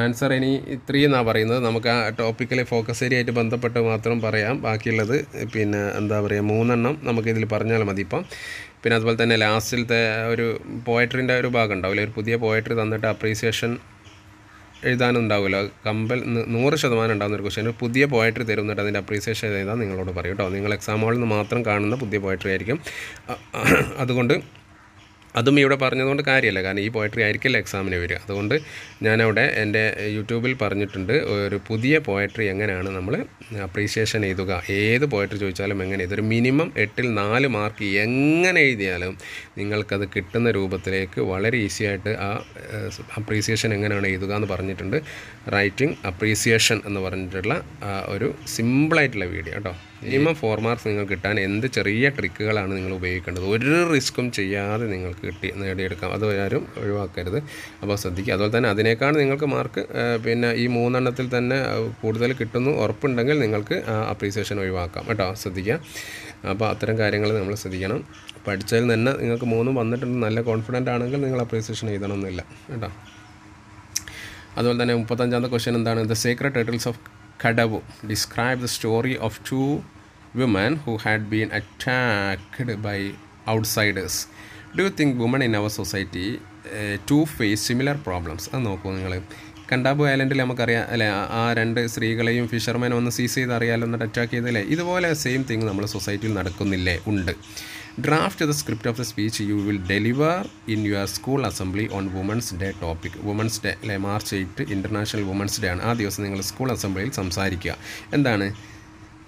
ആൻസർ ഇനി 3 എന്നാണ് പറയുന്നത്. നമുക്ക് ആ ടോപ്പിക്കിൽ ഫോക്കസ് ഏരിയ ആയിട്ട് ബന്ധപ്പെട്ട് മാത്രം പറയാം. ബാക്കിയുള്ളത് പിന്നെ എന്താ പറയുക 3 എണ്ണം നമുക്കിതിൽ പറഞ്ഞാൽ മതി ഇപ്പം. പിന്നെ അതുപോലെ തന്നെ ലാസ്റ്റിലത്തെ ഒരു പോയട്രിൻ്റെ ഒരു ഭാഗം ഉണ്ടാവില്ല, ഒരു പുതിയ പോയട്രി തന്നിട്ട് അപ്രീസിയേഷൻ എഴുതാനുണ്ടാവില്ല. 100% ഉണ്ടാകുന്ന ഒരു ക്വസ്റ്റ്യൻ പുതിയ പോയട്രി തരും, എന്നിട്ട് അതിൻ്റെ അപ്രീസിയേഷൻ എഴുതാൻ നിങ്ങളോട് പറയും കേട്ടോ. നിങ്ങൾ എക്സാം ഹാളിൽ നിന്ന് മാത്രം കാണുന്ന പുതിയ പോയട്രി ആയിരിക്കും. അതുകൊണ്ട് അതും ഇവിടെ പറഞ്ഞതുകൊണ്ട് കാര്യമല്ല, കാരണം ഈ പോയട്രി ആയിരിക്കില്ല എക്സാമിന് വരിക. അതുകൊണ്ട് ഞാനവിടെ എൻ്റെ യൂട്യൂബിൽ പറഞ്ഞിട്ടുണ്ട് ഒരു പുതിയ പോയട്രി എങ്ങനെയാണ് നമ്മൾ അപ്രീസിയേഷൻ എഴുതുക. ഏത് പോയട്രി ചോദിച്ചാലും എങ്ങനെ ഇതൊരു മിനിമം 8ൽ 4 മാർക്ക് എങ്ങനെ എഴുതിയാലും നിങ്ങൾക്കത് കിട്ടുന്ന രൂപത്തിലേക്ക് വളരെ ഈസി ആയിട്ട് ആ അപ്രീസിയേഷൻ എങ്ങനെയാണ് എഴുതുക എന്ന് പറഞ്ഞിട്ടുണ്ട്. റൈറ്റിംഗ് അപ്രീസിയേഷൻ എന്ന് പറഞ്ഞിട്ടുള്ള ഒരു സിമ്പിളായിട്ടുള്ള വീഡിയോ കേട്ടോ. മിനിമം 4 മാർക്സ് നിങ്ങൾക്ക് കിട്ടാൻ എന്ത് ചെറിയ ട്രിക്കുകളാണ് നിങ്ങൾ ഉപയോഗിക്കേണ്ടത്. ഒരു റിസ്ക്കും ചെയ്യാതെ നിങ്ങൾക്ക് നേടിയെടുക്കാം. അത് ആരും ഒഴിവാക്കരുത്. അപ്പോൾ ശ്രദ്ധിക്കുക. അതുപോലെ തന്നെ അതിനേക്കാൾ നിങ്ങൾക്ക് മാർക്ക് പിന്നെ ഈ 3 എണ്ണത്തിൽ തന്നെ കൂടുതൽ കിട്ടുന്നു ഉറപ്പുണ്ടെങ്കിൽ നിങ്ങൾക്ക് അപ്രീസിയേഷൻ ഒഴിവാക്കാം കേട്ടോ. ശ്രദ്ധിക്കുക. അപ്പോൾ അത്തരം കാര്യങ്ങൾ നമ്മൾ ശ്രദ്ധിക്കണം. പഠിച്ചതിൽ തന്നെ നിങ്ങൾക്ക് 3 വന്നിട്ടുണ്ട്, നല്ല കോൺഫിഡൻ്റ് ആണെങ്കിൽ നിങ്ങൾ അപ്രീസിയേഷൻ എഴുതണമെന്നില്ല കേട്ടോ. അതുപോലെ തന്നെ 35ാമത്തെ ക്വസ്റ്റ്യൻ എന്താണ്? The secret titles of Kadavu describe the story of 2 women who had been attacked by outsiders. Do you think women in our society to face similar problems? അത് നോക്കൂ നിങ്ങൾ. കണ്ടാബു ഐലൻഡിൽ നമുക്കറിയാം അല്ലേ, ആ 2 സ്ത്രീകളെയും ഫിഷർമാൻ ഒന്ന് സീസ് ചെയ്ത് അറിയാമല്ലോ, എന്നിട്ട് അറ്റാക്ക് ചെയ്തല്ലേ. ഇതുപോലെ സെയിം തിങ് നമ്മുടെ സൊസൈറ്റിയിൽ നടക്കുന്നില്ലേ? ഉണ്ട്. Draft the script of the speech you will deliver in your school assembly on women's day topic. Women's day അല്ലെ, March 8 ഇൻ്റർനാഷണൽ വുമൻസ് ഡേ ആണ്. ആ ദിവസം നിങ്ങൾ സ്കൂൾ അസംബ്ലിയിൽ സംസാരിക്കുക. എന്താണ്?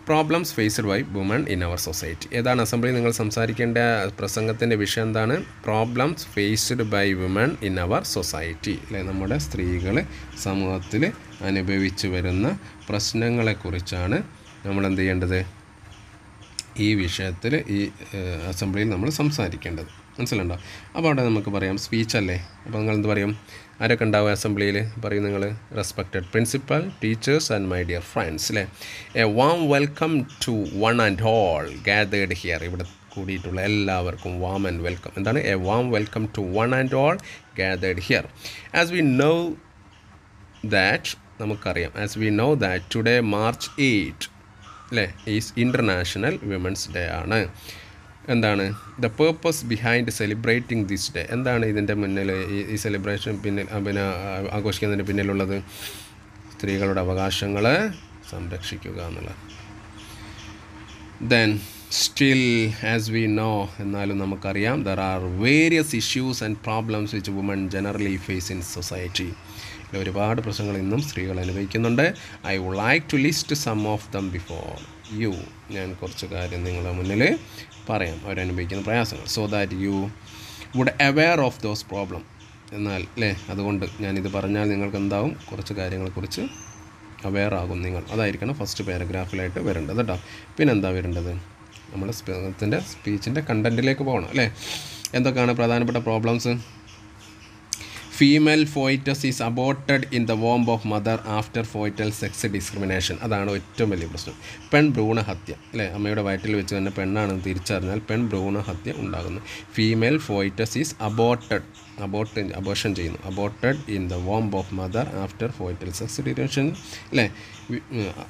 Problems faced by women in our society. ഏതാണ് അസംബ്ലിയിൽ നിങ്ങൾ സംസാരിക്കേണ്ട പ്രസംഗത്തിൻ്റെ വിഷയം എന്താണ്? Problems faced by women in our society. അല്ലെ, നമ്മുടെ സ്ത്രീകൾ സമൂഹത്തിൽ അനുഭവിച്ചു വരുന്ന പ്രശ്നങ്ങളെക്കുറിച്ചാണ് നമ്മൾ എന്ത് ചെയ്യേണ്ടത്? ഈ വിഷയത്തിൽ ഈ അസംബ്ലിയിൽ നമ്മൾ സംസാരിക്കേണ്ടത്. മനസ്സിലുണ്ടോ? അപ്പോൾ അവിടെ നമുക്ക് പറയാം സ്പീച്ചല്ലേ. അപ്പോൾ നിങ്ങൾ എന്ത് പറയും? ആരൊക്കെ ഉണ്ടാവും അസംബ്ലിയിൽ? പറയും നിങ്ങൾ. Respected principal, teachers and my dear friends അല്ലേ. A warm welcome to one and all gathered here. ഇവിടെ കൂടിയിട്ടുള്ള എല്ലാവർക്കും വാം ആൻഡ് വെൽക്കം. എന്താണ്? A warm welcome to one and all gathered here. As we know that, നമുക്കറിയാം, as we know that today March 8 അല്ലേ is international women's day ആണ്. എന്താണ് the purpose behind celebrating this day? എന്താണ് ഇതിൻ്റെ മുന്നിൽ ഈ celebration പിന്നിൽ പിന്നെ ആഘോഷിക്കുന്നതിന് പിന്നിലുള്ളത്? സ്ത്രീകളുടെ അവകാശങ്ങൾ സംരക്ഷിക്കുക എന്നുള്ളത്. Then still as we know, എന്നാലും നമുക്കറിയാം, there are various issues and problems which women generally face in society. ഒരുപാട് പ്രശ്നങ്ങൾ ഇന്നും സ്ത്രീകൾ അനുഭവിക്കുന്നുണ്ട്. I would like to list some of them before you. ഞാൻ കുറച്ച് കാര്യം നിങ്ങളുടെ മുന്നിൽ പറയാം അവരനുഭവിക്കുന്ന പ്രയാസങ്ങൾ. So that you would aware of those problem. എന്നാൽ അല്ലേ, അതുകൊണ്ട് ഞാനിത് പറഞ്ഞാൽ നിങ്ങൾക്ക് എന്താവും? കുറച്ച് കാര്യങ്ങളെക്കുറിച്ച് അവെയർ ആകും നിങ്ങൾ. അതായിരിക്കണം ഫസ്റ്റ് പാരഗ്രാഫിലായിട്ട് വരേണ്ടത് കേട്ടോ. പിന്നെ എന്താ വരേണ്ടത്? നമ്മൾ സ്പീച്ചിൻ്റെ കണ്ടൻറ്റിലേക്ക് പോകണം അല്ലേ. എന്തൊക്കെയാണ് പ്രധാനപ്പെട്ട problems? Female foetus is aborted in the womb of mother after foetal sex discrimination. അതാണ് ഏറ്റവും വലിയ പ്രശ്നം. ഭ്രൂണഹത്യ അല്ലേ, അമ്മയുടെ വയറ്റിൽ വെച്ച് തന്നെ പെണ്ണാണെന്ന് തിരിച്ചറിഞ്ഞാൽ ഭ്രൂണഹത്യ ഉണ്ടാകുന്നു. ഫീമെയിൽ ഫോയിറ്റസ് ഈസ് അബോർഷൻ ചെയ്യുന്നു. Aborted in the womb of mother after foetal sex discrimination അല്ലേ.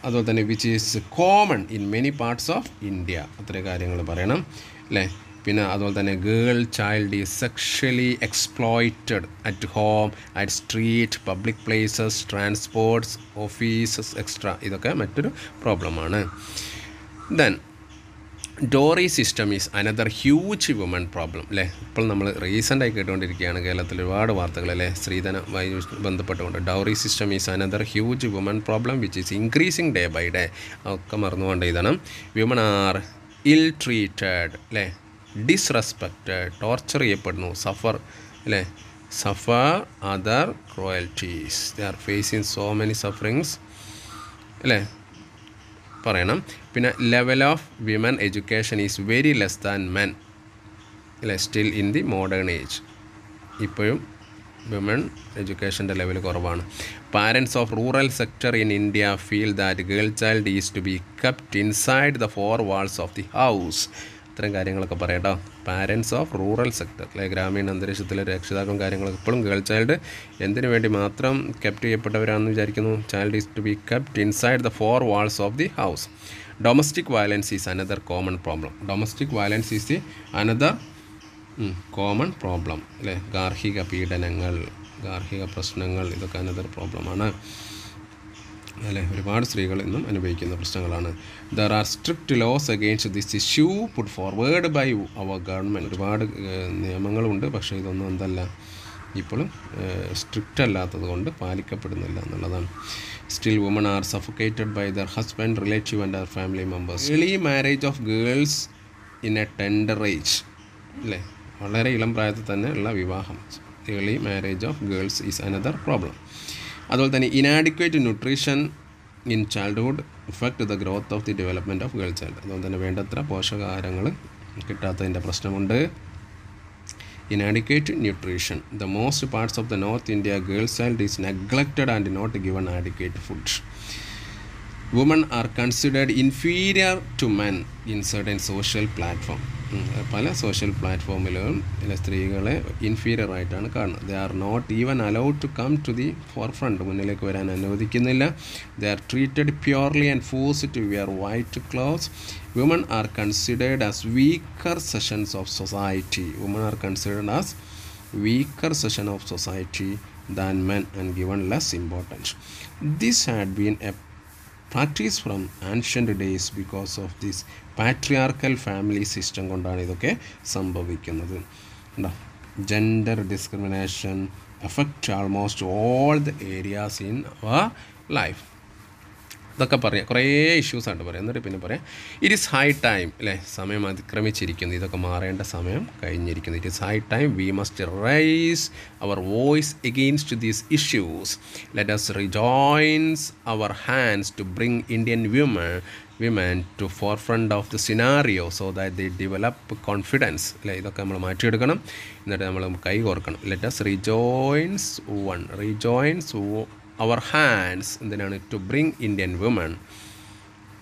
അതുപോലെ തന്നെ which is common in many parts of India. അത്രയും കാര്യങ്ങൾ പറയണം അല്ലേ. പിന്നെ അതുപോലെ തന്നെ girl child is sexually exploited at home, at street, public places, transports, offices extra. ഇതൊക്കെ മറ്റൊരു പ്രോബ്ലമാണ്. Then dowry system is another huge woman problem അല്ലേ. ഇപ്പോൾ നമ്മൾ റീസെൻ്റായി കേട്ടുകൊണ്ടിരിക്കുകയാണ് കേരളത്തിൽ ഒരുപാട് വാർത്തകൾ അല്ലേ, സ്ത്രീധനവുമായി ബന്ധപ്പെട്ടുകൊണ്ട്. Dowry system is another huge woman problem which is increasing day by day. ഒക്കെ മറന്നുകൊണ്ട് എഴുതണം. വിമൺ ആർ ഇൽ ട്രീറ്റഡ് അല്ലേ, ഡിസ്റെസ്പെക്റ്റഡ്, ടോർച്ചർ ചെയ്യപ്പെടുന്നു, suffer other cruelties, they are facing so many sufferings അല്ലേ പറയണം. പിന്നെ level of women education is very less than men അല്ലേ, still in the modern age. ഇപ്പോഴും വിമൻ എഡ്യൂക്കേഷൻ്റെ ലെവൽ കുറവാണ്. Parents of rural sector in India feel that girl child is to be kept inside the 4 walls of the house. ഇത്തരം കാര്യങ്ങളൊക്കെ പറയാം കേട്ടോ. Parents of rural sector അല്ലെ, ഗ്രാമീണ അന്തരീക്ഷത്തിലെ രക്ഷിതാക്കളും കാര്യങ്ങളൊക്കെ ഇപ്പോഴും ഗേൾ ചൈൽഡ് എന്തിനു വേണ്ടി മാത്രം കെപ്റ്റ് ചെയ്യപ്പെട്ടവരാണെന്ന് വിചാരിക്കുന്നു? Child is to be kept inside the 4 walls of the house. Domestic violence is another common problem. Domestic violence is the another common problem അല്ലേ. ഗാർഹിക പീഡനങ്ങൾ, ഗാർഹിക പ്രശ്നങ്ങൾ, ഇതൊക്കെ അനദർ പ്രോബ്ലമാണ് അല്ലേ. ഒരുപാട് സ്ത്രീകൾ ഇന്നും അനുഭവിക്കുന്ന പ്രശ്നങ്ങളാണ്. There are strict laws against this issue put forward by our government. ഒരുപാട് നിയമങ്ങളുണ്ട്, പക്ഷേ ഇതൊന്നും എന്തല്ല ഇപ്പോഴും സ്ട്രിക്റ്റ് അല്ലാത്തത് കൊണ്ട് പാലിക്കപ്പെടുന്നില്ല എന്നുള്ളതാണ്. Still woman are suffocated by their husband, relative and their family members. Early marriage of girls in a tender age അല്ലേ, വളരെ ഇളം പ്രായത്തിൽ തന്നെ ഉള്ള വിവാഹം. Early marriage of girls is another problem. അതുപോലെ തന്നെ inadequate nutrition in childhood effect the growth of the development of girl child. അതുപോലെ തന്നെ വേണ്ടത്ര പോഷകാഹാരങ്ങൾ കിട്ടാത്തതിൻ്റെ പ്രശ്നമുണ്ട്. Inadequate nutrition. The most parts of the north India girl child is neglected and not given adequate food. Women are considered inferior to men in certain social platform. പല social പ്ലാറ്റ്ഫോമിലും സ്ത്രീകളെ inferior ആയിട്ടാണ് കാണുന്നത്. They are not even allowed to come to the forefront, മുന്നിലേക്ക് വരാൻ അനുവദിക്കുന്നില്ല. They are treated poorly and forced to wear white clothes. Women are considered as weaker sections of society. Women are considered as weaker section of society than men and given less importance. This had been a practice from ancient days because of this patriarchal family system കൊണ്ടാണ് ഇതൊക്കെ സംഭവിക്കുന്നത്. ഉണ്ടോ? Gender discrimination effect almost all the areas in our life. ഇതൊക്കെ പറയാം, കുറേ ഇഷ്യൂസായിട്ട് പറയാം. എന്നിട്ട് പിന്നെ പറയാം ഇറ്റ് ഈസ് ഹൈ ടൈം അല്ലേ, സമയം അതിക്രമിച്ചിരിക്കുന്നു, ഇതൊക്കെ മാറേണ്ട സമയം കഴിഞ്ഞിരിക്കുന്നു. It is high time we must raise our voice against these issues. Let us rejoins our hands to bring Indian women to forefront of the scenario so that they develop confidence അല്ലേ. ഇതൊക്കെ നമ്മൾ മാറ്റിയെടുക്കണം, എന്നിട്ട് നമ്മൾ കൈ കോർക്കണം. Let us rejoins our hands എന്തിനാണ്? To bring Indian woman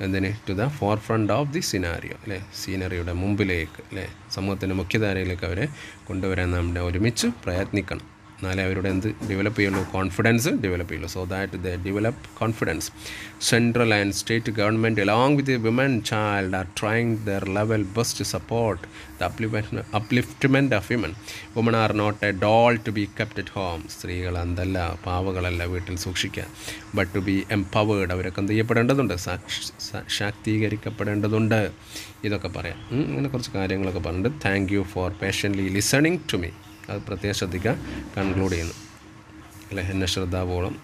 എന്തിന്? To the forefront of the scenario അല്ലേ, സീനറിയുടെ മുമ്പിലേക്ക് അല്ലേ, സമൂഹത്തിൻ്റെ മുഖ്യധാരയിലേക്ക് അവരെ കൊണ്ടുവരാൻ നമ്മൾ ഒരുമിച്ച് പ്രയത്നിക്കണം. എന്നാലേ അവരുടെ എന്ത് ഡെവലപ്പ് ചെയ്യുള്ളൂ? കോൺഫിഡൻസ് ഡെവലപ്പ് ചെയ്യുള്ളൂ. So that the develop confidence. Central and state government along with the women child are trying their level best to support the upliftment of women. Women are not a doll to be kept at home. സ്ത്രീകൾ എന്തല്ല, പാവകളല്ല വീട്ടിൽ സൂക്ഷിക്കുക. But to B empowered, അവരൊക്കെ എന്ത് ചെയ്യപ്പെടേണ്ടതുണ്ട്? ശാക്തീകരിക്കപ്പെടേണ്ടതുണ്ട്. ഇതൊക്കെ പറയാം. അങ്ങനെ കുറച്ച് കാര്യങ്ങളൊക്കെ പറഞ്ഞിട്ട് thank you for patiently listening to me, അത് പ്രത്യേകം ശ്രദ്ധിക്കുക. കൺക്ലൂഡ് ചെയ്യുന്നു അല്ലേ. എന്നെ ശ്രദ്ധാപൂർവ്വം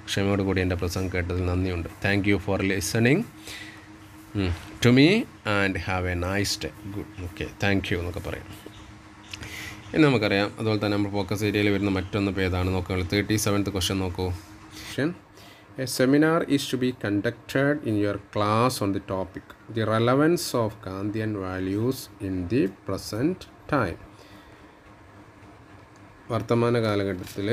ക്ഷമയോട് കൂടി എൻ്റെ പ്രസംഗം കേട്ടതിൽ നന്ദിയുണ്ട്. Thank you for listening to me and have a nice day. Good. Okay, thank you എന്നൊക്കെ പറയാം. ഇനി നമുക്കറിയാം അതുപോലെ തന്നെ നമ്മൾ ഫോക്കസ് ഏരിയയിൽ വരുന്ന മറ്റൊന്ന് ഏതാണ് നോക്കുക. 37th ക്വസ്റ്റ്യൻ നോക്കൂ. A seminar is to be conducted in your class on the topic the relevance of Gandhian values in the present time. വർത്തമാന കാലഘട്ടത്തിൽ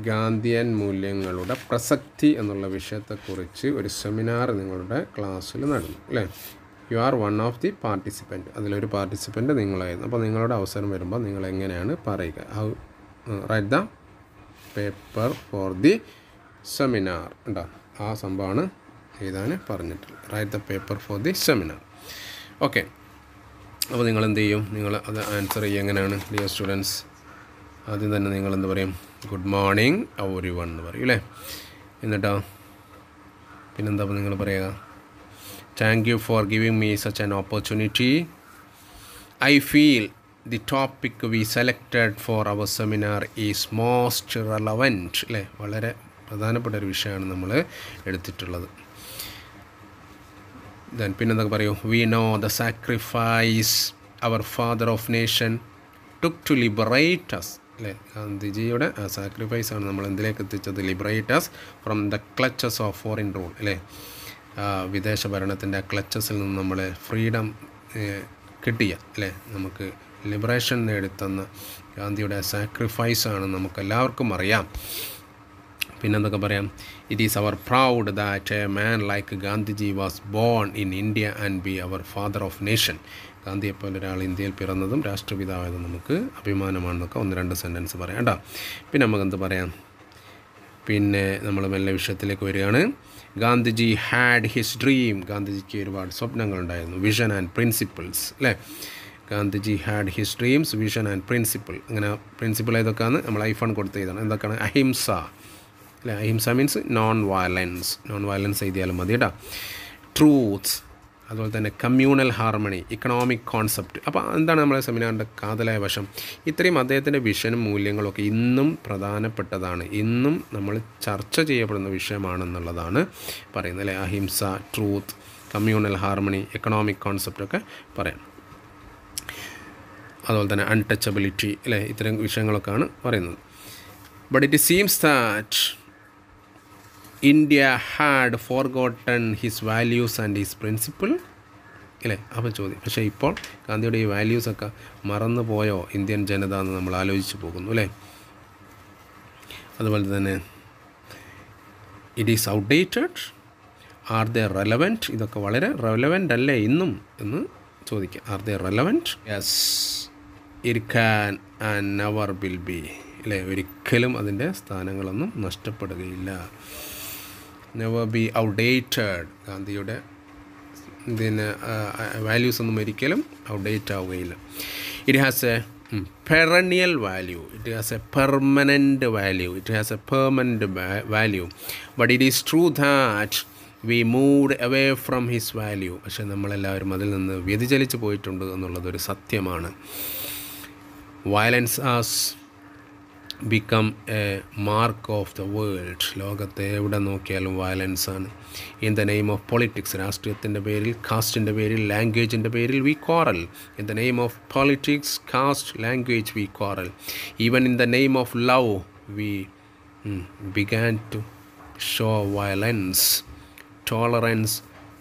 ഗാന്ധിയൻ മൂല്യങ്ങളുടെ പ്രസക്തി എന്നുള്ള വിഷയത്തെക്കുറിച്ച് ഒരു സെമിനാർ നിങ്ങളുടെ ക്ലാസ്സിൽ നടന്നു അല്ലേ. U are one of the participant, അതിലൊരു പാർട്ടിസിപ്പൻറ്റ് നിങ്ങളായിരുന്നു. അപ്പോൾ നിങ്ങളുടെ അവസരം വരുമ്പോൾ നിങ്ങൾ എങ്ങനെയാണ് പറയുക? How write the paper for the seminar. ഉണ്ടോ? ആ സംഭവമാണ് എഴുതാൻ പറഞ്ഞിട്ടുള്ളത്. Write the paper for the seminar. Okay, അപ്പോൾ നിങ്ങൾ എന്ത് ചെയ്യും? നിങ്ങൾ അത് ആൻസർ ചെയ്യുക. എങ്ങനെയാണ് ഡിയർ സ്റ്റുഡൻസ്? ആദ്യം തന്നെ നിങ്ങൾ എന്ത് പറയും? ഗുഡ് മോർണിംഗ് എവരി വൺ എന്ന് പറയും അല്ലേ. എന്നിട്ടോ പിന്നെന്താ നിങ്ങൾ പറയുക? Thank you for giving me such an opportunity. I feel the topic we selected for our seminar is most relevant അല്ലേ. വളരെ പ്രധാനപ്പെട്ട ഒരു വിഷയമാണ് നമ്മൾ എടുത്തിട്ടുള്ളത്. ദെൻ പിന്നെന്തൊക്കെ പറയൂ? We know the sacrifice our father of nation took to liberate us അല്ലേ. ഗാന്ധിജിയുടെ ആ സാക്രിഫൈസാണ് നമ്മൾ എന്തിലേക്ക് എത്തിച്ചത്? Liberate us from the clutches of foreign rule അല്ലേ. വിദേശ ഭരണത്തിൻ്റെ ആ ക്ലച്ചസിൽ നിന്ന് നമ്മളെ ഫ്രീഡം കിട്ടിയ അല്ലേ, നമുക്ക് ലിബറേഷൻ നേടിത്തന്ന ഗാന്ധിയുടെ സാക്രിഫൈസാണ് നമുക്കെല്ലാവർക്കും അറിയാം. പിന്നെന്തൊക്കെ പറയാം, it is our proud that a man like Gandhiji was born in India and be our father of nation. ഗാന്ധിയെപ്പോലെ ഒരാൾ ഇന്ത്യയിൽ പിറന്നതും രാഷ്ട്രപിതാവായതും നമുക്ക് അഭിമാനമാണെന്നൊക്കെ 1-2 സെൻറ്റൻസ് പറയാം കേട്ടോ. പിന്നെ നമുക്കെന്ത് പറയാം, പിന്നെ നമ്മൾ മെല്ലെ വിഷയത്തിലേക്ക് വരികയാണ്. Gandhiji had his dream. ഗാന്ധിജിക്ക് ഒരുപാട് സ്വപ്നങ്ങളുണ്ടായിരുന്നു. വിഷൻ ആൻഡ് പ്രിൻസിപ്പിൾസ് അല്ലേ. Gandhiji had his dreams, vision and principle. അങ്ങനെ പ്രിൻസിപ്പിൾ ഏതൊക്കെയാണ് നമ്മൾ ഐഫോൺ കൊടുത്ത് എഴുതണം. എന്തൊക്കെയാണ്? അഹിംസ അല്ലേ. Ahimsa means non violence. Non violence എഴുതിയാലും മതി കേട്ടോ. ട്രൂത്ത്, അതുപോലെ തന്നെ കമ്മ്യൂണൽ ഹാർമണി, ഇക്കണോമിക് കോൺസെപ്റ്റ്. അപ്പോൾ എന്താണ് നമ്മുടെ സെമിനാറിൻ്റെ കാതലായ വശം? ഇത്രയും അദ്ദേഹത്തിൻ്റെ വിഷനും മൂല്യങ്ങളൊക്കെ ഇന്നും പ്രധാനപ്പെട്ടതാണ്, ഇന്നും നമ്മൾ ചർച്ച ചെയ്യപ്പെടുന്ന വിഷയമാണെന്നുള്ളതാണ് പറയുന്നത് അല്ലേ. അഹിംസ, ട്രൂത്ത്, കമ്മ്യൂണൽ ഹാർമണി, എക്കണോമിക് കോൺസെപ്റ്റൊക്കെ പറയാം. അതുപോലെ തന്നെ അൺടച്ചബിലിറ്റി അല്ലേ, ഇത്തരം വിഷയങ്ങളൊക്കെയാണ് പറയുന്നത്. But it seems that India had forgotten his values and his principle അല്ലേ. അപ്പോൾ ചോദ്യം, പക്ഷേ ഇപ്പോൾ ഗാന്ധിയുടെ ഈ വാല്യൂസൊക്കെ മറന്നു പോയോ ഇന്ത്യൻ ജനത എന്ന് നമ്മൾ ആലോചിച്ച് പോകുന്നു അല്ലേ. അതുപോലെ തന്നെ it is outdated, are they relevant, ഇതൊക്കെ വളരെ റെലവൻ്റ് അല്ലേ ഇന്നും എന്ന് ചോദിക്കുക. Are they relevant? Yes, it can and never will be അല്ലേ. ഒരിക്കലും അതിൻ്റെ സ്ഥാനങ്ങളൊന്നും നഷ്ടപ്പെടുകയില്ല. Never be outdated. ഗാന്ധിയുടെ ഇതിന് വാല്യൂസ് ഒന്നും ഒരിക്കലും ഔട്ട്ഡേറ്റ് ആവുകയില്ല. It has a perennial value, it has a permanent value, it has a permanent value. But it is true that we moved away from his value. പക്ഷേ നമ്മളെല്ലാവരും അതിൽ നിന്ന് വ്യതിചലിച്ച് പോയിട്ടുണ്ട് എന്നുള്ളതൊരു സത്യമാണ്. Violence has become a mark of the world. ലോകത്തെ എവിടെ നോക്കിയാലും വയലൻസാണ്. In the name of politics, രാഷ്ട്രീയത്തിൻ്റെ പേരിൽ, കാസ്റ്റിൻ്റെ പേരിൽ, ലാംഗ്വേജിൻ്റെ പേരിൽ we quarrel. In the name of politics, caste, language we quarrel. Even in the name of love we began to show violence. Tolerance,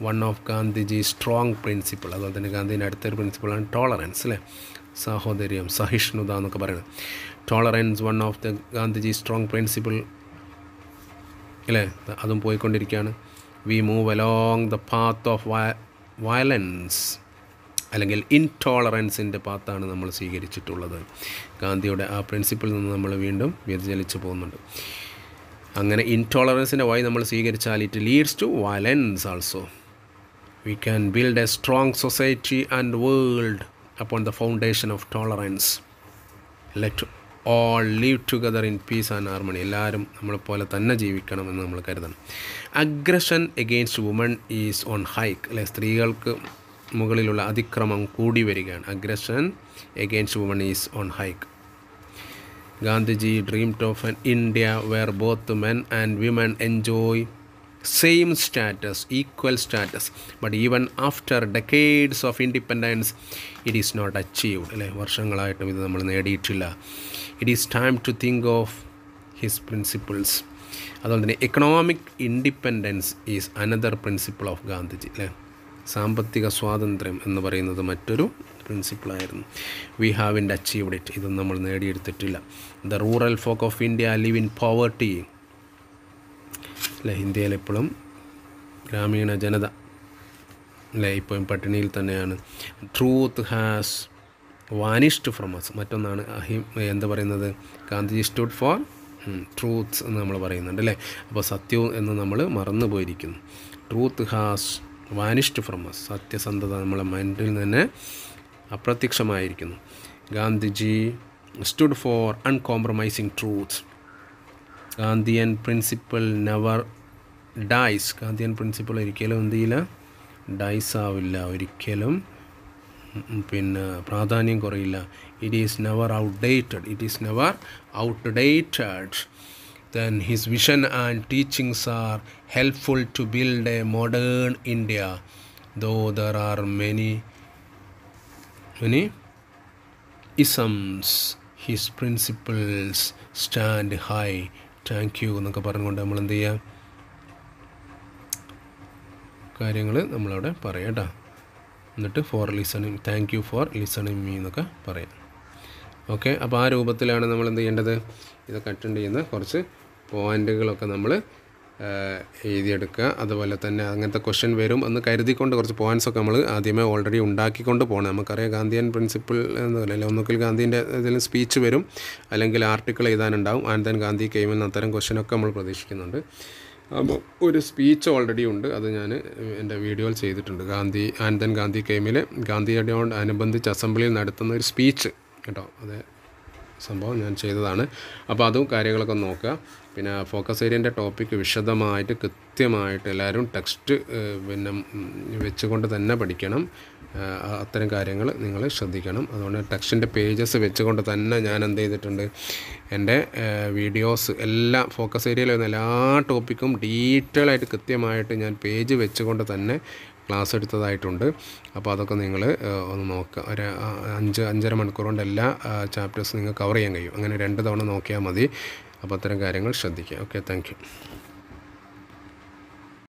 one of Gandhiji strong principle. അതുപോലെ തന്നെ ഗാന്ധിൻ്റെ അടുത്തൊരു പ്രിൻസിപ്പിളാണ് tolerance അല്ലേ. സാഹോദര്യം, സഹിഷ്ണുത എന്നൊക്കെ പറയുന്നത്. Tolerance, one of the Gandhiji strong principle അല്ലേ. അതും പോയിക്കൊണ്ടിരിക്കുകയാണ്. We move along the path of violence അല്ലെങ്കിൽ ഇൻടോളറൻസിൻ്റെ പാത്താണ് നമ്മൾ സ്വീകരിച്ചിട്ടുള്ളത്. ഗാന്ധിയുടെ ആ പ്രിൻസിപ്പിളിൽ നിന്ന് നമ്മൾ വീണ്ടും വ്യതിചലിച്ച് പോകുന്നുണ്ട്. അങ്ങനെ ഇൻടോളറൻസിൻ്റെ വഴി നമ്മൾ സ്വീകരിച്ചാൽ it leads to violence also. We can build a strong society and world upon the foundation of tolerance. Let all live together in peace and harmony. എല്ലാവരും നമ്മളെപ്പോലെ തന്നെ ജീവിക്കണമെന്ന് നമ്മൾ കരുതണം. Aggression against woman is on hike അല്ലെ. സ്ത്രീകൾക്ക് മുകളിലുള്ള അതിക്രമം കൂടി വരികയാണ്. Aggression against woman is on hike. Gandhiji dreamed of an India where both men and women enjoy same status, equal status, but even after decades of independence it is not achieved അല്ലേ. വർഷങ്ങളായിട്ടും ഇത് നമ്മൾ നേടിയിട്ടില്ല. It is time to think of his principles. അതുപോലെ തന്നെ economic independence is another principle of Gandhiji അല്ലേ. സാമ്പത്തിക സ്വാതന്ത്ര്യം എന്ന് പറയുന്നത് മറ്റൊരു പ്രിൻസിപ്പിളായിരുന്നു. We haven't achieved it. ഇതൊന്നും നമ്മൾ നേടിയെടുത്തിട്ടില്ല. The rural folk of India live in poverty അല്ലേ. ഇന്ത്യയിലെപ്പോഴും ഗ്രാമീണ ജനത അല്ലേ ഇപ്പോഴും പട്ടിണിയിൽ തന്നെയാണ്. Truth has vanished from us. മറ്റൊന്നാണ് എന്താ പറയുന്നത്, ഗാന്ധിജി സ്റ്റുഡ് ഫോർ ട്രൂത്ത് എന്ന് നമ്മൾ പറയുന്നുണ്ട് അല്ലേ. അപ്പോൾ സത്യവും എന്ന് നമ്മൾ മറന്നു പോയിരിക്കുന്നു. Truth has vanished from us. സത്യസന്ധത നമ്മളെ മൈൻഡിൽ നിന്ന് അപ്രത്യക്ഷമായിരിക്കുന്നു. Gandhiji stood for uncompromising truth. Gandhian principle never dies. Gandhian principle ഒരിക്കലും എന്ത് ചെയ്യില്ല, ഡൈസ് ആവില്ല, ഒരിക്കലും പിന്നെ പ്രാധാന്യം കുറയില്ല. It is never outdated. It is never outdated. then his vision and teachings are helpful to build a modern India, though there are many isms. His principles stand high. Thank you എന്നൊക്കെ പറഞ്ഞുകൊണ്ട് നമ്മൾ എന്ത് ചെയ്യുക, കാര്യങ്ങൾ നമ്മളവിടെ പറയാം കേട്ടോ. എന്നിട്ട് for listening, thank you for listening me എന്നൊക്കെ പറയാം. ഓക്കെ, അപ്പോൾ ആ രൂപത്തിലാണ് നമ്മൾ എന്ത് ചെയ്യേണ്ടത്, ഇതൊക്കെ അറ്റൻഡ് ചെയ്യുന്ന കുറച്ച് പോയിൻറ്റുകളൊക്കെ നമ്മൾ എഴുതിയെടുക്കുക. അതുപോലെ തന്നെ അങ്ങനത്തെ ക്വസ്റ്റ്യൻ വരും എന്ന് കരുതിക്കൊണ്ട് കുറച്ച് പോയിൻറ്റ്സൊക്കെ നമ്മൾ ആദ്യമേ ഓൾറെഡി ഉണ്ടാക്കിക്കൊണ്ട് പോകണം. നമുക്കറിയാം ഗാന്ധിയൻ പ്രിൻസിപ്പിൾ എന്ന് പറയില്ല, ഒന്നുകിൽ ഗാന്ധിൻ്റെ ഏതെങ്കിലും സ്പീച്ച് വരും, അല്ലെങ്കിൽ ആർട്ടിക്കിൾ എഴുതാനുണ്ടാവും. ആൻഡ് ദെൻ ഗാന്ധി കെയിമെന്ന് അത്തരം ക്വസ്റ്റ്യനൊക്കെ നമ്മൾ പ്രതീക്ഷിക്കുന്നുണ്ട്. അപ്പോൾ ഒരു സ്പീച്ച് ഓൾറെഡി ഉണ്ട്, അത് ഞാൻ എൻ്റെ വീഡിയോയിൽ ചെയ്തിട്ടുണ്ട്. ഗാന്ധി ആൻഡ് ദെൻ ഗാന്ധി കെയിമിൽ ഗാന്ധിയോട് അനുബന്ധിച്ച് അസംബ്ലിയിൽ നടത്തുന്ന ഒരു സ്പീച്ച് കേട്ടോ, അതേ സംഭവം ഞാൻ ചെയ്തതാണ്. അപ്പോൾ അതും കാര്യങ്ങളൊക്കെ നോക്കുക. പിന്നെ ഫോക്കസ് ഏരിയൻ്റെ ടോപ്പിക്ക് വിശദമായിട്ട് കൃത്യമായിട്ട് എല്ലാവരും ടെക്സ്റ്റ് പിന്നെ വെച്ചുകൊണ്ട് തന്നെ പഠിക്കണം. അത്തരം കാര്യങ്ങൾ നിങ്ങൾ ശ്രദ്ധിക്കണം. അതുകൊണ്ട് ടെക്സ്റ്റിൻ്റെ പേജസ് വെച്ചുകൊണ്ട് തന്നെ ഞാൻ എന്ത് ചെയ്തിട്ടുണ്ട്, എൻ്റെ വീഡിയോസ് എല്ലാ ഫോക്കസ് ഏരിയയിൽ വരുന്ന എല്ലാ ടോപ്പിക്കും ഡീറ്റെയിൽ ആയിട്ട് കൃത്യമായിട്ട് ഞാൻ പേജ് വെച്ചുകൊണ്ട് തന്നെ ക്ലാസ് എടുത്തതായിട്ടുണ്ട്. അപ്പോൾ അതൊക്കെ നിങ്ങൾ ഒന്ന് നോക്കുക. ഒരു 5-5.5 മണിക്കൂർ കൊണ്ട് എല്ലാ ചാപ്റ്റേഴ്സ് നിങ്ങൾക്ക് കവർ ചെയ്യാൻ കഴിയും. അങ്ങനെ 2 തവണ നോക്കിയാൽ മതി. അപ്പോൾ അത്തരം കാര്യങ്ങൾ ശ്രദ്ധിക്കുക. Okay, thank U.